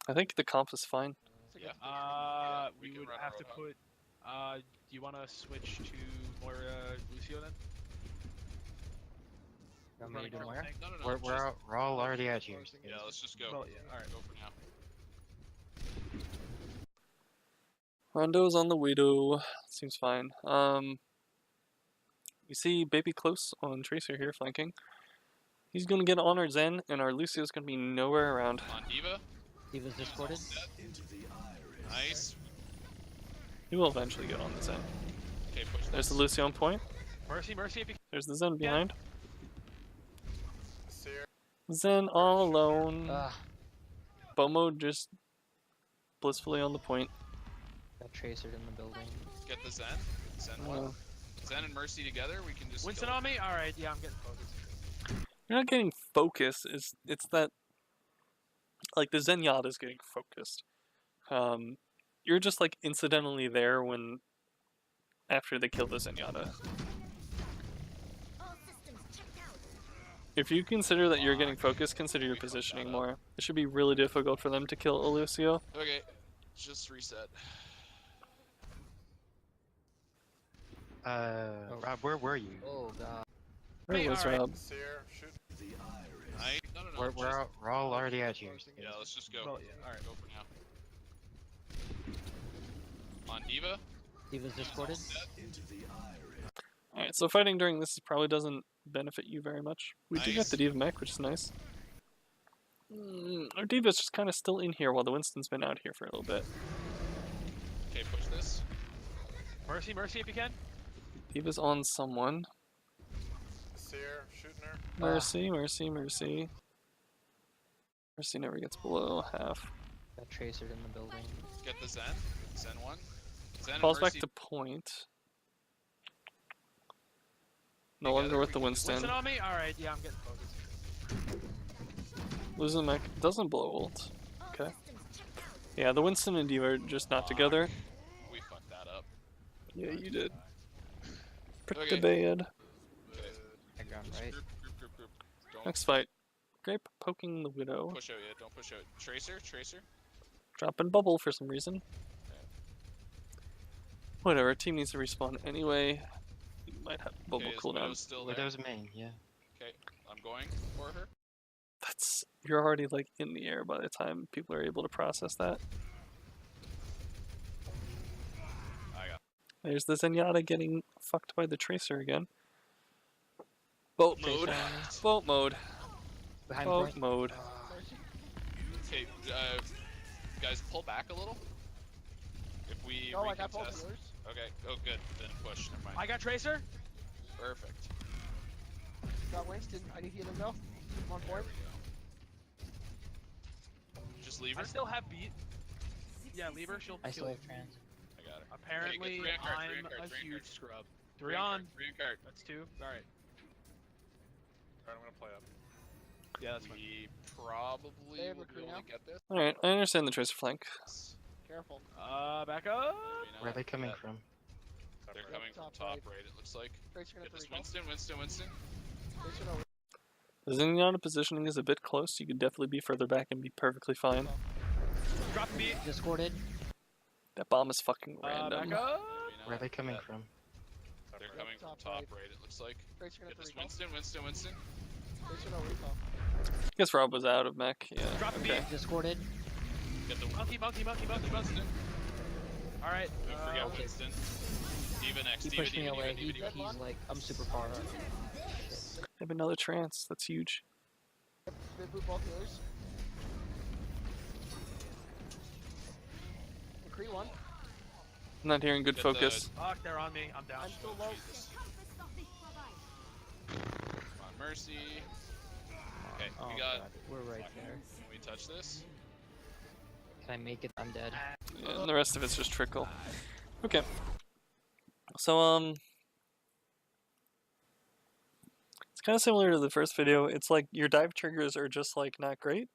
I think the comp is fine. It's like Yeah. a we We can would run a have to robot. put. Do you want to switch to Moira Lucio then? You want me to Running do triple more? tank? No, no, no. We're all already at you. Yeah, let's just go. Well, yeah, alright. Go for now. Rondo's on the Widow. Seems fine. We see Baby close on Tracer here flanking. He's gonna get on our Zen, and our Lucio's gonna be nowhere around. On Diva. He was discorded. Nice. He will eventually get on the Zen. Okay, push There's the this. Lucio on point. Mercy, Mercy, if you There's the Zen behind. See her. Zen all alone. Ah, bow mode just blissfully on the point. Got Tracer in the building. Get the Zen. Zen one. Zen and Mercy together. We can just. Winston kill on me? Alright, yeah, I'm getting focused. You're not getting focus. It's that like the Zenyatta is getting focused. You're just like incidentally there when after they kill the Zenyatta. If you consider that you're getting focused, consider your positioning more. It should be really difficult for them to kill Lucio. Okay, just reset. Rob, where were you? Oh god. Where was alright. Rob? Seer, shoot. No. We're all already out here. Yeah, let's just go. Well, yeah, alright. Go for now. On Diva. Diva's discorded. Alright, so fighting during this probably doesn't benefit you very much. We do get Nice. the Diva mech, which is nice. Our Diva's just kind of still in here while the Winston's been out here for a little bit. Okay, push this. Mercy if you can. Diva's on someone. Seer, shooting her. Mercy. Mercy never gets below half. Got Tracer in the building. Get the Zen. Zen one. Zen and Falls back Mercy. to point. No longer with the Winston. Winston on me? Alright, yeah, I'm getting focused. Losing mech doesn't blow ult. Okay. Yeah, the Winston and Diva are just not together. We fucked that up. Yeah, you did. Pretty Okay. bad. Okay. High ground, right? Group. Don't Next fight. Grape poking the Widow. push out yet. Don't push out. Tracer. Dropping bubble for some reason. Whatever, team needs to respawn anyway. You might have bubble Okay, is cooldown. Widow's still there? Widow's main, yeah. Okay, I'm going for her. You're already like in the air by the time people are able to process that. I got. There's the Zenyatta getting fucked by the Tracer again. Boat mode. Tracer. Boat mode. Behind Boat point. mode. Okay, guys, pull back a little. If we No, I got both of recontest. yours. Okay. Oh, good. Then push. Never mind. I got Tracer. Perfect. Got Winston. I need to heal him though. I'm on point. Just leave her. I still have beat. Yeah, leave her. She'll I kill still you. have trans. I got her. Apparently, three on card, I'm three on card, a three on huge card. scrub. 3 on. 3 on card. That's 2. Alright. Alright, I'm gonna play up. Yeah, that's fine. We probably They have will a be crew able now? to get this. Alright, I understand the Tracer flank. Careful. Back up. Maybe Where are not. they coming Yeah, from? They're Top coming from Top top right. right. It looks like. Tracer gonna Get this recall. Winston. Tracer no. The Zenyatta positioning is a bit close. You could definitely be further back and be perfectly fine. Drop beat. Discorded. That bomb is fucking Back random. up. Maybe Where are not. they coming Yeah, from? They're right. coming from Top top right. right. It looks like. Tracer gonna Get this recall. Winston. Tracer no recall. Guess Rob was out of mech. Yeah. Drop Okay. beat. Discorded. Get the Monkey. Winston. Alright. We forget okay. Winston. Diva next. He Diva, pushed me away. Diva. He's like, I'm super far up. I have another trance. That's huge. Mid boot both healers. McCree one. I'm not hearing good Get the- focus. Fuck, they're on me. I'm down. I'm still low. Jesus. Come on, Mercy. Okay, Oh we got. god, we're right Fuck. there. Can we touch this? Can I make it? I'm dead. Yeah, and the rest of it's just trickle. Okay. So, it's kind of similar to the first video. It's like your dive triggers are just like not great.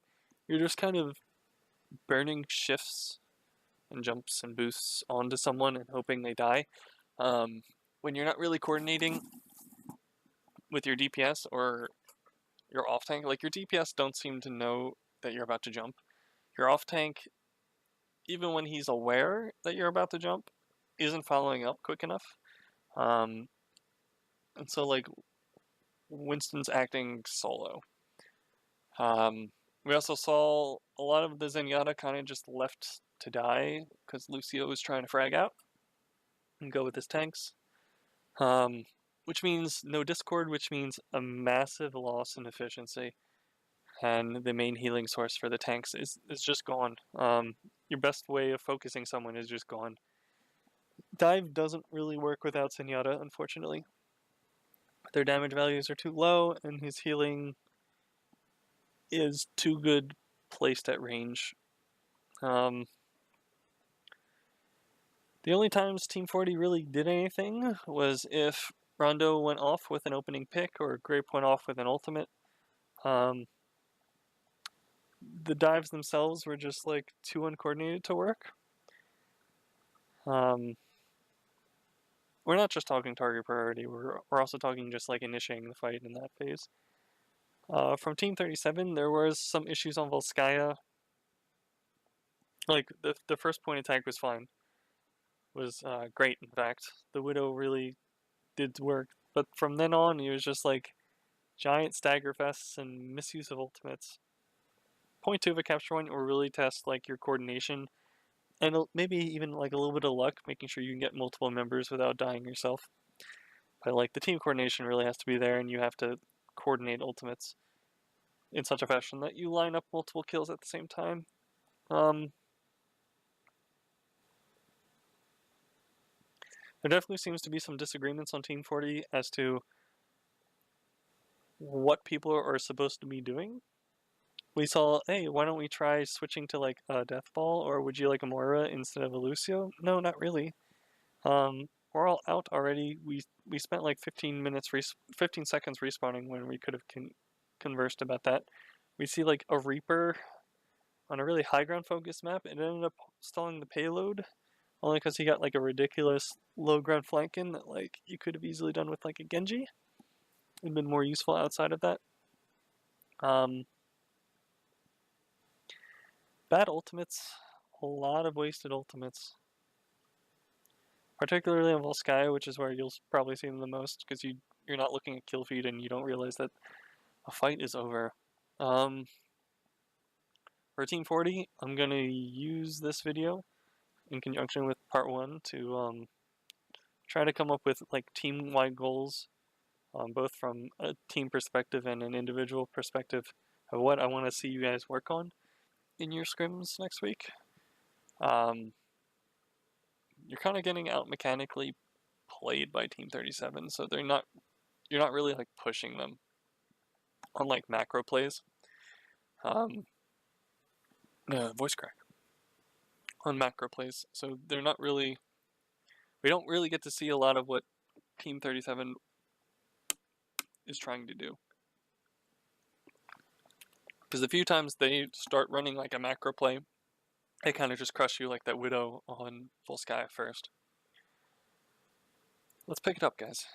You're just kind of burning shifts and jumps and boosts onto someone and hoping they die. When you're not really coordinating with your DPS or your off tank, like your DPS don't seem to know that you're about to jump. Your off tank, even when he's aware that you're about to jump, isn't following up quick enough. And so like Winston's acting solo. We also saw a lot of the Zenyatta kind of just left to die because Lucio was trying to frag out and go with his tanks. Which means no Discord, which means a massive loss in efficiency. And the main healing source for the tanks is just gone. Your best way of focusing someone is just gone. Dive doesn't really work without Zenyatta, unfortunately. Their damage values are too low, and his healing is too good placed at range. The only times Team 40 really did anything was if Rondo went off with an opening pick or Grape went off with an ultimate. The dives themselves were just like too uncoordinated to work. We're not just talking target priority, we're also talking just like initiating the fight in that phase. From Team 37, there was some issues on Volskaya. Like, the first point attack was fine. Was great, in fact. The Widow really did work. But from then on, it was just like giant stagger fests and misuse of ultimates. Point 2 of a capture point will really test like your coordination and maybe even like a little bit of luck, making sure you can get multiple members without dying yourself. But like the team coordination really has to be there, and you have to coordinate ultimates in such a fashion that you line up multiple kills at the same time. There definitely seems to be some disagreements on Team 40 as to what people are supposed to be doing. We saw, hey, why don't we try switching to like a Death Ball, or would you like a Moira instead of a Lucio? No, not really. We're all out already. We spent like 15 seconds respawning when we could have conversed about that. We see like a Reaper on a really high ground focus map, and it ended up stalling the payload only because he got like a ridiculous low ground flank in that like you could have easily done with like a Genji and been more useful outside of that. Bad ultimates, a lot of wasted ultimates. Particularly on Volskaya, which is where you'll probably see them the most, because you're not looking at kill feed and you don't realize that a fight is over. For Team 40, I'm going to use this video in conjunction with part 1 to try to come up with like team-wide goals, both from a team perspective and an individual perspective of what I want to see you guys work on in your scrims next week. You're kind of getting out mechanically played by Team 37, so you're not really like pushing them on like macro plays. Voice crack on macro plays, so they're not really. We don't really get to see a lot of what Team 37 is trying to do, because the few times they start running like a macro play, they kind of just crush you like that Widow on Volskaya first. Let's pick it up, guys.